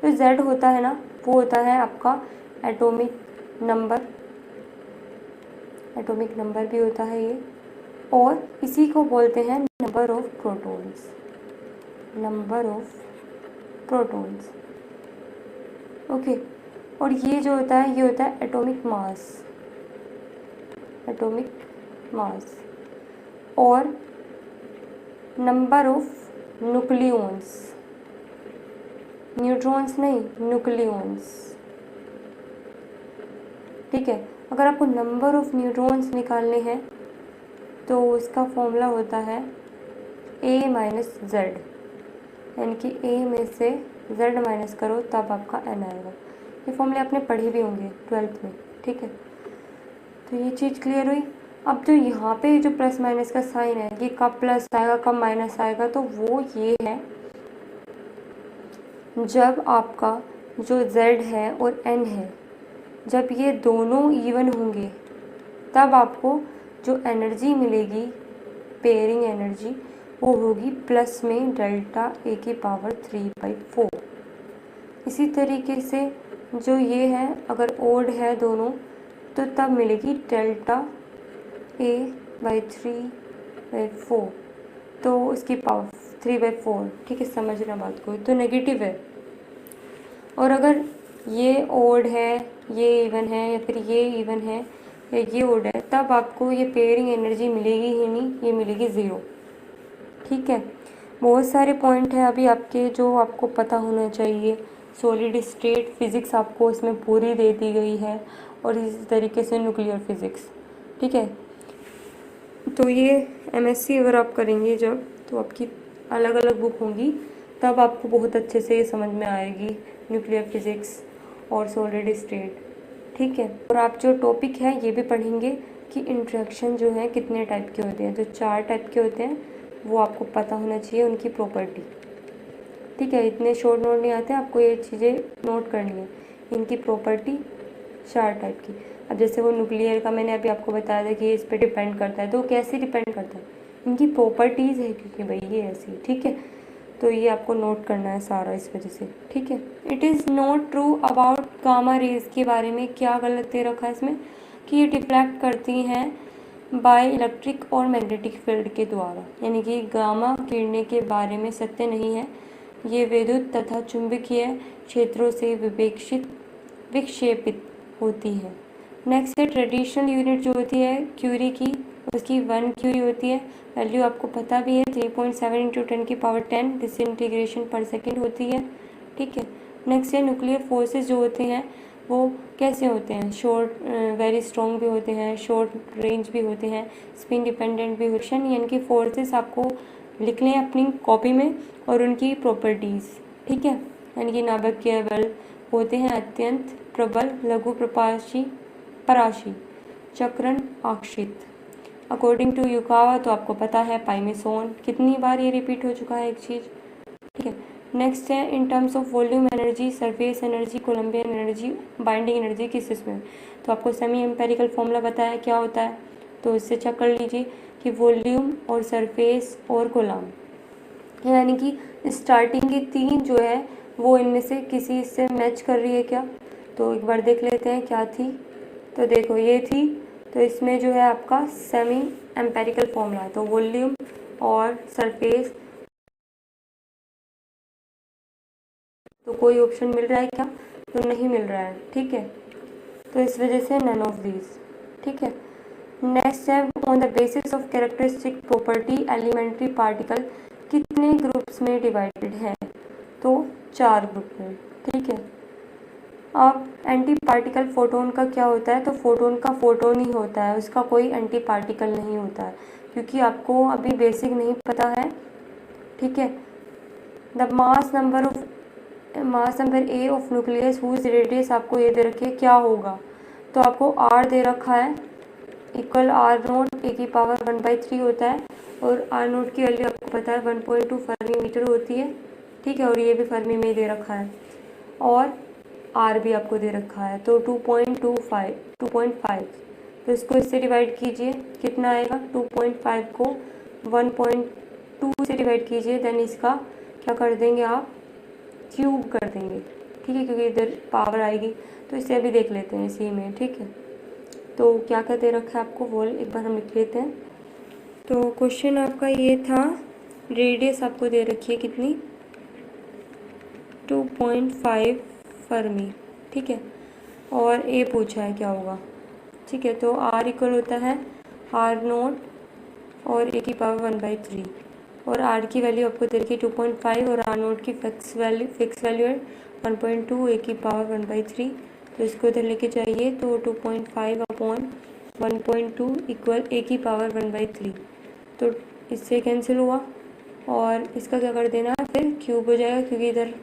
S1: जो Z होता है ना वो होता है आपका एटॉमिक नंबर भी होता है ये, और इसी को बोलते हैं नंबर ऑफ प्रोटॉन्स, ओके। और ये जो होता है ये होता है एटॉमिक मास और नंबर ऑफ न्यूट्रॉन्स नहीं, न्यूक्लियॉन्स, ठीक है। अगर आपको नंबर ऑफ न्यूट्रॉन्स निकालने हैं तो उसका फॉर्मूला होता है A माइनस जेड, यानी कि A में से Z माइनस करो तब आपका N आएगा। ये फॉर्मूले आपने पढ़े भी होंगे 12th में, ठीक है। तो ये चीज़ क्लियर हुई। अब जो यहाँ पे जो प्लस माइनस का साइन है ये कब प्लस आएगा कब माइनस आएगा, तो वो ये है जब आपका जो Z है और N है जब ये दोनों इवन होंगे तब आपको जो एनर्जी मिलेगी पेयरिंग एनर्जी वो होगी प्लस में डेल्टा ए की पावर 3/4। इसी तरीके से जो ये है अगर ओड है दोनों तो तब मिलेगी डेल्टा A/3/4, तो उसकी पावर 3/4, ठीक है, समझना बात को। तो नेगेटिव है। और अगर ये ओड है ये इवन है या फिर ये इवन है या ये ओड है तब आपको ये पेयरिंग एनर्जी मिलेगी ही नहीं, ये मिलेगी 0, ठीक है। बहुत सारे पॉइंट हैं अभी आपके जो आपको पता होना चाहिए। सॉलिड स्टेट फिज़िक्स आपको इसमें पूरी दे दी गई है और इसी तरीके से न्यूक्लियर फिज़िक्स, ठीक है। तो ये MSc अगर आप करेंगे जब तो आपकी अलग अलग बुक होंगी तब आपको बहुत अच्छे से ये समझ में आएगी न्यूक्लियर फिज़िक्स और सॉलिड स्टेट, ठीक है। और आप जो टॉपिक है ये भी पढ़ेंगे कि इंट्रैक्शन जो है कितने टाइप के होते हैं। तो 4 टाइप के होते हैं, वो आपको पता होना चाहिए उनकी प्रॉपर्टी। ठीक है, इतने शॉर्ट नोट नहीं आते, आपको ये चीज़ें नोट करनी है। इनकी प्रॉपर्टी 4 टाइप की। अब जैसे वो न्यूक्लियर का मैंने अभी आपको बताया था कि इस पर डिपेंड करता है, तो कैसे डिपेंड करता है, इनकी प्रॉपर्टीज़ है, क्योंकि भाई ये ऐसी। ठीक है, तो ये आपको नोट करना है सारा इस वजह से। ठीक है, it is not true about gamma rays के बारे में क्या गलत दे रखा है इसमें, कि ये डिफ्लेक्ट करती हैं बाय इलेक्ट्रिक और मैग्नेटिक फील्ड के द्वारा, यानी कि गामा किरणें के बारे में सत्य नहीं है। ये विद्युत तथा चुंबकीय क्षेत्रों से विक्षेपित होती है। नेक्स्ट है ट्रेडिशनल यूनिट जो होती है क्यूरी की, उसकी 1 क्यूरी होती है। वैल्यू आपको पता भी है 3.7 × 10⁻10 डिसइंटीग्रेशन पर सेकेंड होती है। ठीक है, नेक्स्ट है न्यूक्लियर फोर्सेस जो होते हैं वो कैसे होते हैं, शॉर्ट वेरी स्ट्रॉन्ग भी होते हैं, शॉर्ट रेंज भी होते हैं, स्पिन डिपेंडेंट भी होते हैं। यानी कि फोर्सेस आपको लिख लें अपनी कॉपी में और उनकी प्रॉपर्टीज़। ठीक है, यानी कि नाभिकीय बल होते हैं अत्यंत प्रबल, लघु पराशी, चक्रण आश्रित। अकॉर्डिंग टू युकावा तो आपको पता है पाइमेसोन, कितनी बार ये रिपीट हो चुका है एक चीज़। ठीक है, नेक्स्ट है in terms of volume energy, surface energy, Columbian energy, binding energy किस इसमें, तो आपको सेमी एम्पेरिकल फॉर्मूला बताया क्या होता है, तो इससे चेक कर लीजिए कि वॉल्यूम और सरफेस और कोलम्ब, यानी कि स्टार्टिंग की 3 जो है वो इनमें से किसी से मैच कर रही है क्या, तो एक बार देख लेते हैं क्या थी। तो देखो ये थी, तो इसमें जो है आपका सेमी एम्पेरिकल फॉर्मूला है, तो वॉल्यूम और सरफेस, तो कोई ऑप्शन मिल रहा है क्या, तो नहीं मिल रहा है। ठीक है, तो इस वजह से नन ऑफ दीज। ठीक है, नेक्स्ट है on the basis of characteristic property elementary particle कितने ग्रुप्स में डिवाइडेड है, तो 4 ग्रुप में। ठीक है, अब एंटी पार्टिकल फोटोन का क्या होता है, तो फोटोन का फोटोन ही होता है, उसका कोई एंटी पार्टिकल नहीं होता है, क्योंकि आपको अभी बेसिक नहीं पता है। ठीक है, the mass number A of nucleus whose radius आपको ये दे रखी है क्या होगा, तो आपको आर दे रखा है इक्वल R0 ए की पावर 1/3 होता है, और R0 की वैल्यू आपको पता है 1.2 फर्मी मीटर होती है। ठीक है, और ये भी फर्मी में दे रखा है, और R भी आपको दे रखा है, तो 2.5, तो इसको इससे डिवाइड कीजिए, कितना आएगा, 2.5 को 1.2 से डिवाइड कीजिए, देन इसका क्या कर देंगे आप, क्यूब कर देंगे। ठीक है, क्योंकि इधर पावर आएगी, तो इसे अभी देख लेते हैं इसी में। ठीक है, तो क्या क्या दे रखा है आपको वो एक बार हम लिख लेते हैं। तो क्वेश्चन आपका ये था, रेडियस आपको दे रखी है कितनी, 2.5 फर्मी। ठीक है, और ए पूछा है क्या होगा। ठीक है, तो R इक्वल होता है R0 और ए की पावर 1/3, और R की वैल्यू आपको दे रखी है 2.5, और R0 की फिक्स वैल्यू है 1.2 ए की पावर 1/3, तो इसको इधर लेके जाइए, तो 2.5 अपॉन 1.2 इक्वल ए की पावर 1/3, तो इससे कैंसिल हुआ, और इसका क्या कर देना, फिर क्यूब हो जाएगा, क्योंकि इधर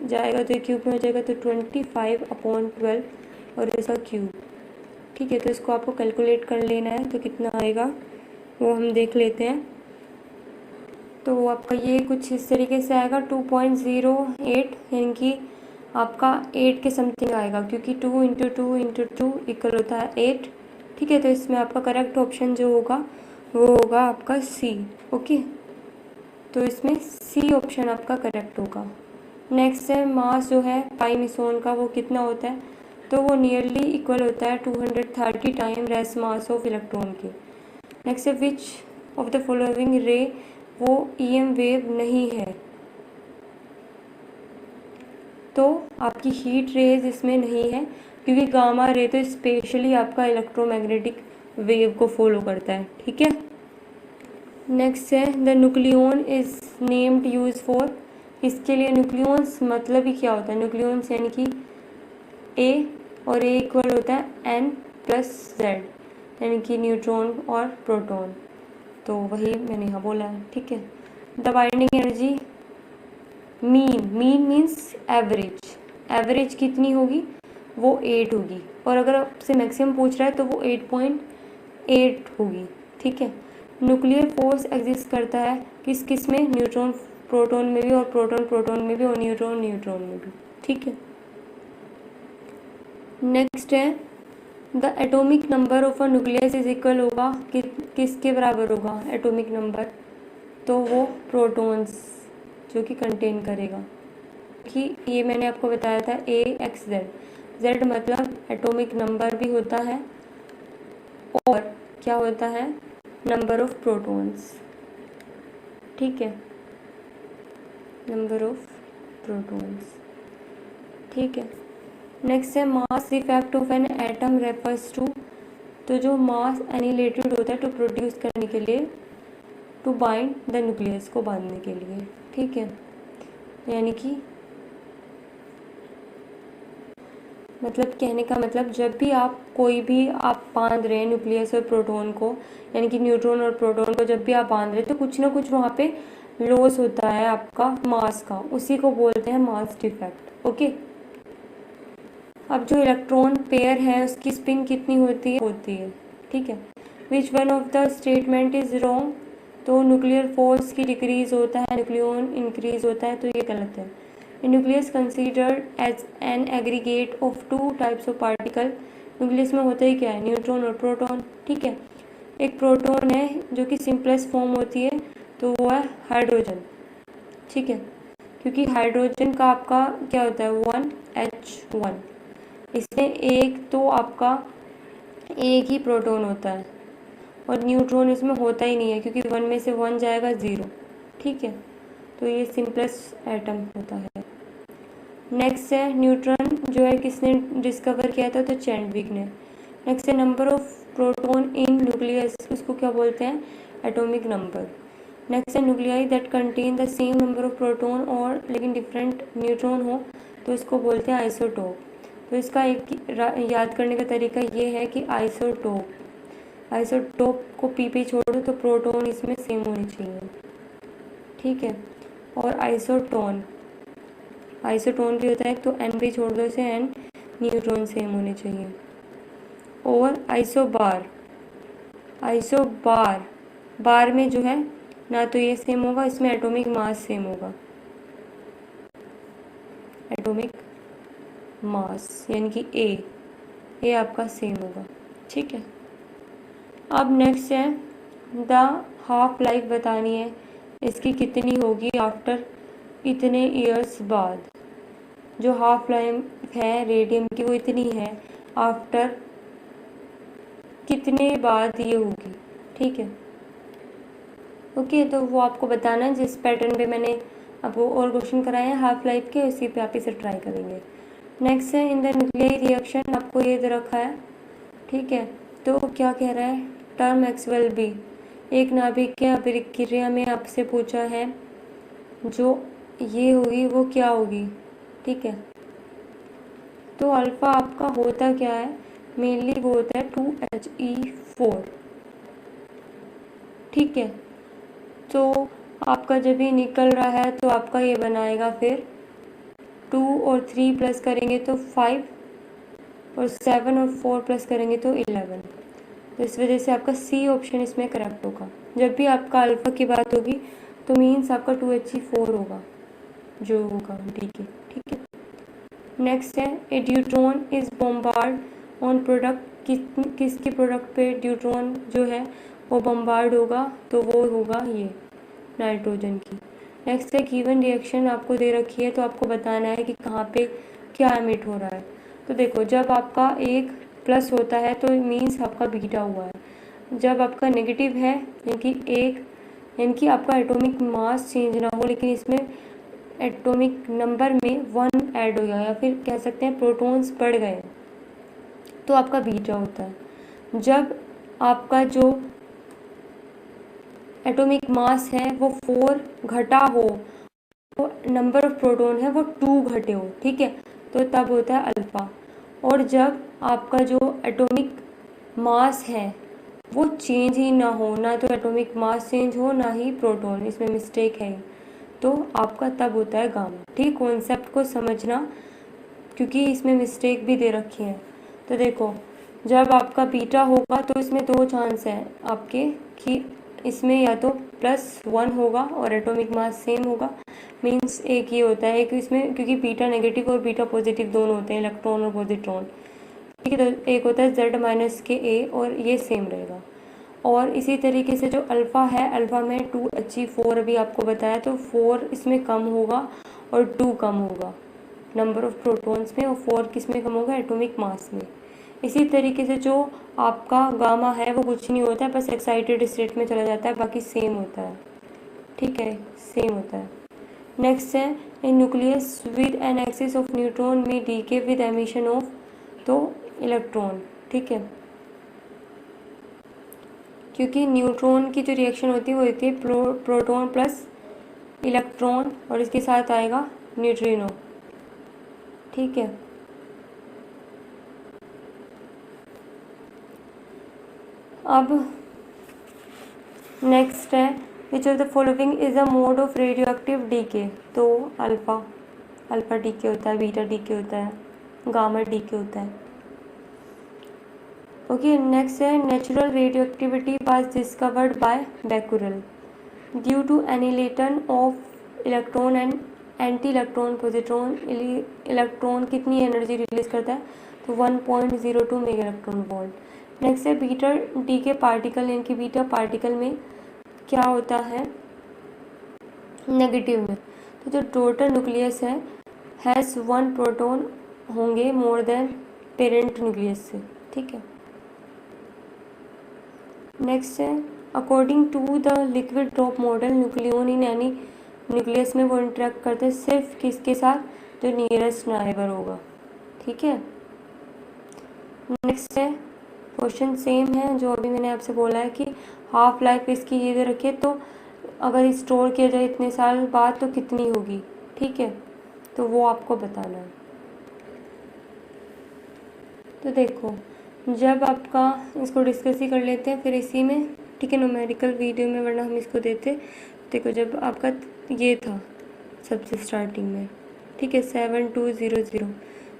S1: जाएगा तो क्यूब में हो जाएगा, तो 25/12 और इसका क्यूब। ठीक है, तो इसको आपको कैलकुलेट कर लेना है, तो कितना आएगा वो हम देख लेते हैं। तो आपका ये कुछ इस तरीके से आएगा 2.08, यानी कि आपका 8 के समथिंग आएगा, क्योंकि 2 × 2 × 2 इक्वल होता है 8। ठीक है, तो इसमें आपका करेक्ट ऑप्शन जो होगा वो होगा आपका सी। ओके, तो इसमें सी ऑप्शन आपका करेक्ट होगा। नेक्स्ट है मास जो है पाइमेसोन का, वो कितना होता है, तो वो नियरली इक्वल होता है 230 time rest mass of electron के। नेक्स्ट है विच ऑफ द फॉलोइंग रे वो EM वेव नहीं है, तो आपकी हीट रेज इसमें नहीं है, क्योंकि गामा रे तो स्पेशली आपका इलेक्ट्रोमैग्नेटिक वेव को फॉलो करता है। ठीक है, नेक्स्ट है the nucleon is named use for, इसके लिए न्यूक्लियंस मतलब ही क्या होता है, न्यूक्लियंस यानी कि A, और A इक्वल होता है N+Z, यानी कि न्यूट्रॉन और प्रोटॉन, तो वही मैंने यहाँ बोला है। ठीक है, the binding energy mean means average कितनी होगी, वो 8 होगी, और अगर आपसे मैक्सिमम पूछ रहा है तो वो 8.8 होगी। ठीक है, न्यूक्लियर फोर्स एग्जिस्ट करता है किस किस में, न्यूट्रॉन प्रोटॉन में भी, और प्रोटॉन प्रोटॉन में भी, और न्यूट्रॉन न्यूट्रॉन में भी। ठीक है, नेक्स्ट है the atomic number of a nucleus is equal होगा किसके बराबर होगा एटॉमिक नंबर, तो वो प्रोटॉन्स जो कि कंटेन करेगा, कि ये मैंने आपको बताया था AXZ, Z मतलब एटॉमिक नंबर भी होता है और क्या होता है, नंबर ऑफ प्रोटॉन्स। ठीक है, नंबर ऑफ प्रोटॉन्स। ठीक है, नेक्स्ट है mass effect of an atom refers to, तो जो मास एनिलेटेड होता है टू प्रोड्यूस करने के लिए, टू बाइंड द न्यूक्लियस को बांधने के लिए। ठीक है, यानी कि मतलब कहने का मतलब जब भी आप कोई भी आप बांध रहे हैं न्यूक्लियस और प्रोटॉन को, यानी कि न्यूट्रॉन और प्रोटॉन को जब भी आप बांध रहे हैं तो कुछ ना कुछ वहाँ पे लॉस होता है आपका मास का, उसी को बोलते हैं मास डिफेक्ट। ओके, अब जो इलेक्ट्रॉन पेयर है उसकी स्पिन कितनी होती है। ठीक है, which one of the statement is wrong, तो न्यूक्लियर फोर्स की डिक्रीज होता है, न्यूक्लियन इंक्रीज होता है, तो ये गलत है। Nucleus considered as an aggregate of two types of particle, nucleus में होता ही क्या है, न्यूट्रॉन और प्रोटॉन। ठीक है, एक प्रोटॉन है जो कि सिंपलेस्ट फॉर्म होती है, तो वो है हाइड्रोजन। ठीक है, क्योंकि हाइड्रोजन का आपका क्या होता है 1H1, इसमें एक तो आपका एक ही प्रोटॉन होता है और न्यूट्रॉन इसमें होता ही नहीं है, क्योंकि 1 में से 1 जाएगा 0। ठीक है, तो ये सिंपलेस्ट एटम होता है। नेक्स्ट है न्यूट्रॉन जो है किसने डिस्कवर किया था, तो चैडविक ने। नेक्स्ट है number of proton in nucleus, उसको क्या बोलते हैं, एटॉमिक नंबर। नेक्स्ट है nuclei that contain the same number of proton और लेकिन डिफरेंट न्यूट्रॉन हो, तो इसको बोलते हैं आइसोटोप। तो इसका एक याद करने का तरीका ये है कि आइसोटोप को पी पे छोड़ो तो प्रोटॉन इसमें सेम होने चाहिए। ठीक है, और आइसोटोन भी होता है, तो एन पे छोड़ दो इसे, एन न्यूट्रॉन सेम होने चाहिए। और बार में जो है ना तो ये सेम होगा, इसमें एटॉमिक मास सेम होगा, एटॉमिक मास यानी कि ए आपका सेम होगा। ठीक है, अब नेक्स्ट है द हाफ लाइफ बतानी है, इसकी कितनी होगी आफ्टर इतने ईयर्स बाद। जो हाफ लाइफ है रेडियम की वो इतनी है, आफ्टर कितने बाद ये होगी। ठीक है, ओके, तो वो आपको बताना है जिस पैटर्न पे मैंने आपको और क्वेश्चन कराए हैं हाफ लाइफ के, उसी पे आप इसे ट्राई करेंगे। नेक्स्ट है इन द न्यूक्लियर रिएक्शन, आपको ये दे रखा है। ठीक है, तो क्या कह रहा है, टर्म मैक्सवेल बी, एक नाभिक के अभिक्रिया में आपसे पूछा है जो ये होगी वो क्या होगी। ठीक है, तो अल्फ़ा आपका होता क्या है, मेनली वो होता है 2He4। ठीक है, तो आपका जब ये निकल रहा है तो आपका ये बनाएगा फिर 2 और 3 प्लस करेंगे तो 5, और 7 और 4 प्लस करेंगे तो 11। तो इस वजह से आपका सी ऑप्शन इसमें करेक्ट होगा। जब भी आपका अल्फ़ा की बात होगी तो मीन्स आपका 2He4 होगा जो होगा डी के। ठीक है, नेक्स्ट है a deuteron is bombard on product, किसके प्रोडक्ट पे ड्यूट्रॉन जो है वो बॉम्बार्ड होगा, तो वो होगा ये नाइट्रोजन की। नेक्स्ट है गिवन रिएक्शन आपको दे रखी है, तो आपको बताना है कि कहाँ पे क्या एमिट हो रहा है। तो देखो जब आपका एक प्लस होता है तो मीन्स आपका बीटा हुआ है, जब आपका नेगेटिव है यानी कि आपका एटॉमिक मास चेंज ना हो लेकिन इसमें एटॉमिक नंबर में 1 ऐड हो गया या फिर कह सकते हैं प्रोटॉन्स बढ़ गए, तो आपका बीटा होता है। जब आपका जो एटॉमिक मास है वो 4 घटा हो, तो नंबर ऑफ प्रोटॉन है वो 2 घटे हो। ठीक है, तो तब होता है अल्फ़ा। और जब आपका जो एटॉमिक मास है वो चेंज ही ना हो, ना तो एटॉमिक मास चेंज हो ना ही प्रोटॉन, इसमें मिस्टेक है, तो आपका तब होता है गामा। ठीक, कॉन्सेप्ट को समझना क्योंकि इसमें मिस्टेक भी दे रखी है। तो देखो जब आपका बीटा होगा तो इसमें 2 चांस है आपके कि इसमें या तो +1 होगा और एटॉमिक मास सेम होगा, मीन्स एक ये होता है, एक इसमें क्योंकि बीटा नेगेटिव और बीटा पॉजिटिव दोनों होते हैं, इलेक्ट्रॉन और पॉजिट्रॉन, ठीक है। तो एक होता है Z-K और ये सेम रहेगा। और इसी तरीके से जो अल्फ़ा है, अल्फ़ा में 2He4 अभी आपको बताया, तो 4 इसमें कम होगा और 2 कम होगा नंबर ऑफ प्रोटॉन्स में, और 4 किस में कम होगा, एटॉमिक मास में। इसी तरीके से जो आपका गामा है वो कुछ नहीं होता है, बस एक्साइटेड स्टेट में चला जाता है, बाकी सेम होता है, ठीक है, सेम होता है। नेक्स्ट है इन nucleus with an axis of neutron में डीके विद एमिशन ऑफ तो इलेक्ट्रॉन, ठीक है, क्योंकि न्यूट्रॉन की जो रिएक्शन होती है वो होती है प्रोटॉन प्लस इलेक्ट्रॉन और इसके साथ आएगा न्यूट्रिनो, ठीक है। अब नेक्स्ट है which of the following is a mode of radio active decay, तो अल्फा डीके होता है, बीटा डीके होता है, गामा डीके होता है, ओके। नेक्स्ट है natural radio activity was discovered by Becquerel due to annihilation of electron and anti electron positron. Electron कितनी एनर्जी रिलीज करता है, तो 1.02 मेगा इलेक्ट्रॉन वोल्ट। नेक्स्ट है बीटा डीके पार्टिकल, यानी कि बीटा पार्टिकल में क्या होता है, नेगेटिव में, तो जो टोटल न्यूक्लियस है हैज़ 1 प्रोटॉन होंगे मोर देन पेरेंट न्यूक्लियस से, ठीक है। नेक्स्ट है according to the liquid drop model nucleon in any nucleus में वो इंटरेक्ट करते हैं सिर्फ किसके साथ, जो नियरेस्ट नाइबर होगा, ठीक है। नेक्स्ट है क्वेश्चन सेम है जो अभी मैंने आपसे बोला है कि हाफ लाइफ इसकी ये दे रखी है, तो अगर स्टोर किया जाए इतने साल बाद तो कितनी होगी, ठीक है, तो वो आपको बताना है। तो देखो जब आपका इसको डिस्कस ही कर लेते हैं फिर इसी में, ठीक है, न्यूमेरिकल वीडियो में, वरना हम इसको देते। देखो जब आपका ये था सबसे स्टार्टिंग में, ठीक है, 7200,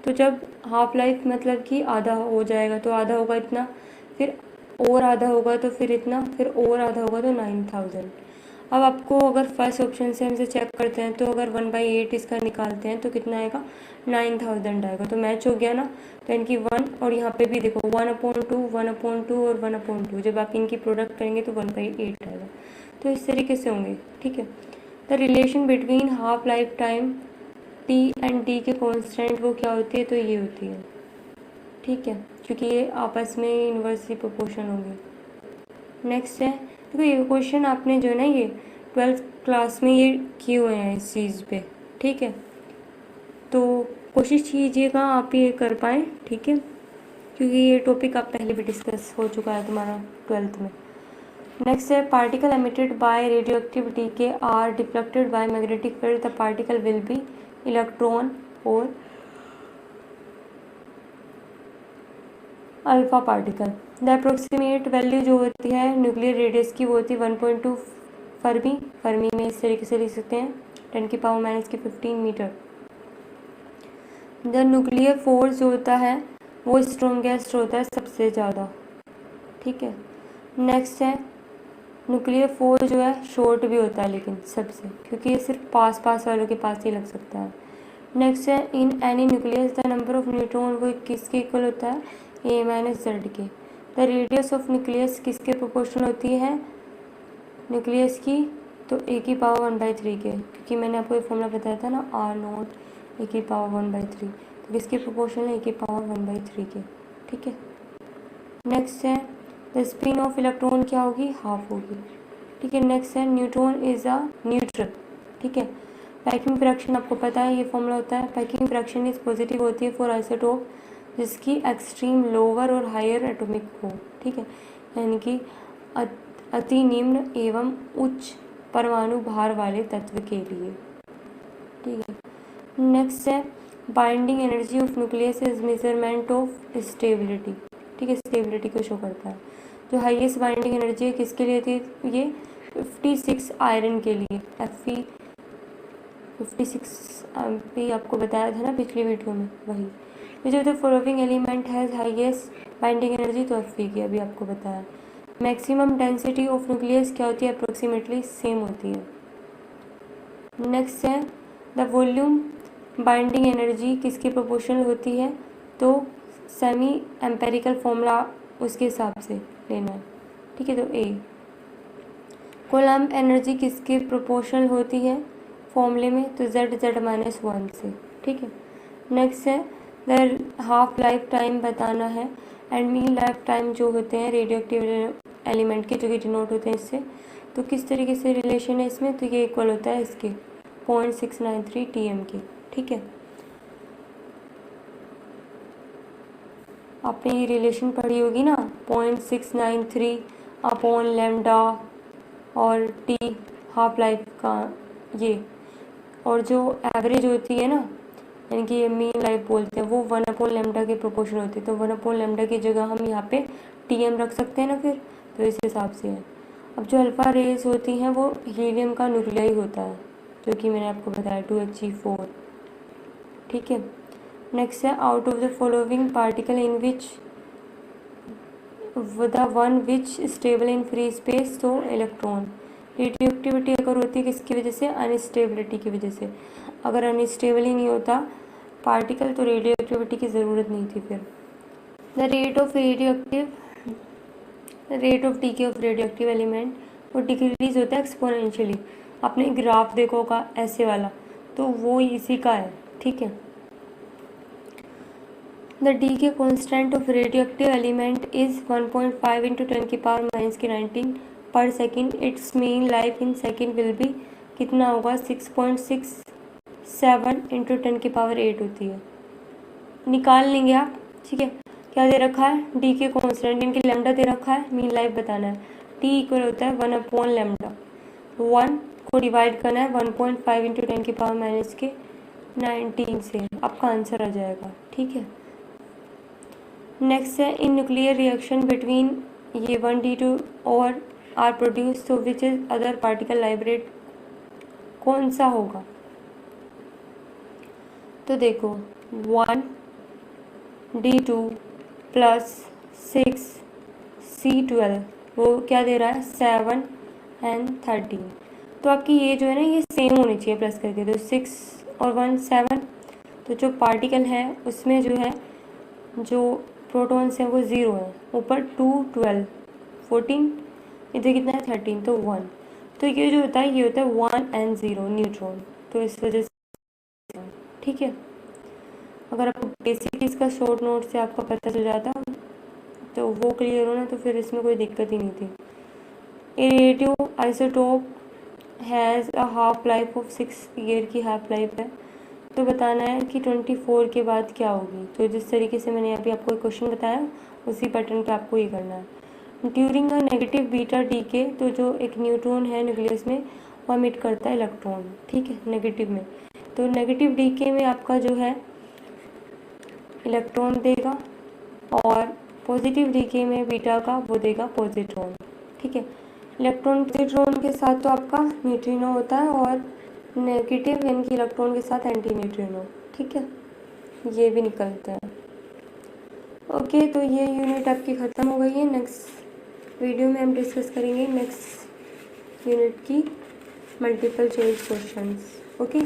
S1: तो जब हाफ लाइफ मतलब कि आधा हो जाएगा तो आधा होगा इतना, फिर और आधा होगा तो फिर इतना, फिर और आधा होगा तो 9000। अब आपको अगर फर्स्ट ऑप्शन से हम इसे चेक करते हैं तो अगर 1/8 इसका निकालते हैं तो कितना आएगा, 9000 आएगा, तो मैच हो गया ना। तो इनकी 1 और यहाँ पे भी देखो 1/2, 1/2 और 1/2, जब आप इनकी प्रोडक्ट करेंगे तो 1/8 आएगा। तो इस तरीके से होंगे, ठीक है। The relation between half life time T and D के कॉन्स्टेंट वो क्या होती है, तो ये होती है, ठीक है, क्योंकि ये आपस में इन्वर्सली प्रोपोर्शन होंगे। नेक्स्ट है देखो ये क्वेश्चन आपने जो है ना ये 12th क्लास में ये किए हुए हैं इस चीज़ पे, ठीक है, तो कोशिश कीजिएगा आप ये कर पाएँ, ठीक है, क्योंकि ये टॉपिक आप पहले भी डिस्कस हो चुका है तुम्हारा 12th में। नेक्स्ट है particle emitted by radio active decay are deflected by magnetic field, the particle will be electron और alpha particle. The approximate value जो होती है न्यूक्लियर रेडियस की वो होती है 1.2 फर्मी में इस तरीके से लिख सकते हैं 10⁻⁻15 मीटर। द न्यूक्लियर फोर्स जो होता है वो स्ट्रॉन्गेस्ट होता है सबसे ज़्यादा, ठीक है। नेक्स्ट है न्यूक्लियर फोर्स जो है शॉर्ट भी होता है लेकिन सबसे, क्योंकि ये सिर्फ पास वालों के पास ही लग सकता है। नेक्स्ट है इन any nucleus the number of neutron वो किसके इक्वल होता है, A-Z के। द रेडियस ऑफ न्यूक्लियस किसके प्रोपोर्शनल होती है न्यूक्लियस की, तो A⁻1/3 के, क्योंकि मैंने आपको ये फॉर्मूला बताया था ना R0 A⁻1/3, तो किसके प्रोपोर्शनल है A⁻1/3 के, ठीक है। नेक्स्ट है द स्पिन ऑफ इलेक्ट्रॉन क्या होगी, हाफ होगी, ठीक है। नेक्स्ट है न्यूट्रॉन इज़ अ न्यूट्रल, ठीक है। पैकिंग फ्रैक्शन आपको पता है ये फॉर्मूला होता है, पैकिंग फ्रैक्शन इज पॉजिटिव होती है फॉर आइसोटोप जिसकी एक्सट्रीम लोअर और हायर एटॉमिक हो, ठीक है, यानी कि अति निम्न एवं उच्च परमाणु भार वाले तत्व के लिए, ठीक है। नेक्स्ट है binding energy of nucleus is measurement of stability, ठीक है, स्टेबिलिटी को शो करता है। जो हाईएस्ट बाइंडिंग एनर्जी है किसके लिए थी, ये 56 आयरन के लिए, Fe56 भी आपको बताया था ना पिछली वीडियो में, वही। विच of the following element has highest binding energy, तो Fe की अभी आपको बताया। मैक्सिमम डेंसिटी ऑफ न्यूक्लियस क्या होती है? अप्रोक्सीमेटली सेम होती है। नेक्स्ट है द वॉल्यूम बाइंडिंग एनर्जी किसके प्रोपोर्शनल होती है? तो सेमी एम्पेरिकल फॉर्मूला उसके हिसाब से लेना है, ठीक है। तो ए। कूलम्ब एनर्जी किसके प्रोपोर्शनल होती है फॉर्मूले में? तो Z(Z-1) से, ठीक है। नेक्स्ट है द हाफ लाइफ टाइम बताना है एंड मीन लाइफ टाइम जो होते हैं रेडियो एक्टिव एलिमेंट के, जो कि डिनोट होते हैं इससे। तो किस तरीके से रिलेशन है इसमें? तो ये इक्वल होता है इसके 0.693 TM के, ठीक है। आपने ये रिलेशन पढ़ी होगी ना, 0.693 अपॉन लैम्डा और टी हाफ लाइफ का ये, और जो एवरेज होती है ना, यानी कि ये मीन लाइफ बोलते हैं, वो 1/λ के प्रोपोर्शन होती है। तो 1/λ की जगह हम यहाँ पे TM रख सकते हैं ना फिर, तो इस हिसाब से है। अब जो अल्फ़ा रेज होती हैं वो हीलियम का न्यूक्लियाई होता है, जो कि मैंने आपको बताया 2He4, ठीक है। नेक्स्ट है out of the following particle in which the one which stable in free space, तो इलेक्ट्रॉन। रेडियो एक्टिविटी अगर होती है किसकी वजह से? अनस्टेबिलिटी की वजह से। अगर अनस्टेबल ही नहीं होता पार्टिकल तो रेडियो एक्टिविटी की ज़रूरत नहीं थी फिर। The rate of DK of radio active element वो डिक्रीज होता है एक्सपोनेंशियली। आपने ग्राफ देखो होगा ऐसे वाला, तो वो इसी का है, ठीक है। The decay constant of radio active element is 1.5 × 10⁻⁻⁹ पर second. Its mean life in second will be कितना होगा? 6.67 × 10⁸ होती है, निकाल लेंगे आप, ठीक है। क्या दे रखा है? डी के कॉन्स्टेंट, इनकी लैम्डा दे रखा है, मीन लाइफ बताना है। टी इक्वल होता है 1/λ, 1 को डिवाइड करना है 1.5 × 10⁻⁹ से, आपका आंसर आ जाएगा, ठीक है। नेक्स्ट है इन न्यूक्लियर रिएक्शन बिटवीन ये 1D2 और आर प्रोड्यूस, तो which is other particle Lybrate, कौन सा होगा? तो देखो 1D2 + 6C12 वो क्या दे रहा है? 7 and 13। तो आपकी ये जो है ना ये सेम होनी चाहिए प्लस करके, तो 6 और 1 7। तो जो पार्टिकल है उसमें जो है जो प्रोटॉन्स हैं वो 0 है, ऊपर 2 12 14, इधर कितना है 13, तो 1। तो ये जो होता है ये होता है 1 and 0 न्यूट्रॉन, तो इस वजह से, ठीक है। अगर आपको बेसिक इसका शॉर्ट नोट से आपका पता चल जाता तो वो क्लियर हो ना, तो फिर इसमें कोई दिक्कत ही नहीं थी। A radioisotope has a half life of 6 year की हाफ लाइफ है। तो बताना है कि 24 के बाद क्या होगी। तो जिस तरीके से मैंने अभी आपको एक क्वेश्चन बताया उसी पैटर्न पे आपको ये करना है। During a negative beta decay, तो जो एक न्यूट्रॉन है न्यूक्लियस में वो एमिट करता है इलेक्ट्रॉन, ठीक है, नेगेटिव में। तो नेगेटिव डीके में आपका जो है इलेक्ट्रॉन देगा और पॉजिटिव डीके में बीटा का वो देगा पॉजिट्रॉन, ठीक है। इलेक्ट्रॉन पॉजिट्रॉन के साथ तो आपका न्यूट्रिनो होता है और नेगेटिव यानी कि इलेक्ट्रॉन के साथ एंटी न्यूट्रिनो, ठीक है, ये भी निकलता है। ओके, तो ये यूनिट आपकी ख़त्म हो गई है। नेक्स्ट वीडियो में हम डिस्कस करेंगे नेक्स्ट यूनिट की मल्टीपल चॉइस क्वेश्चंस। ओके।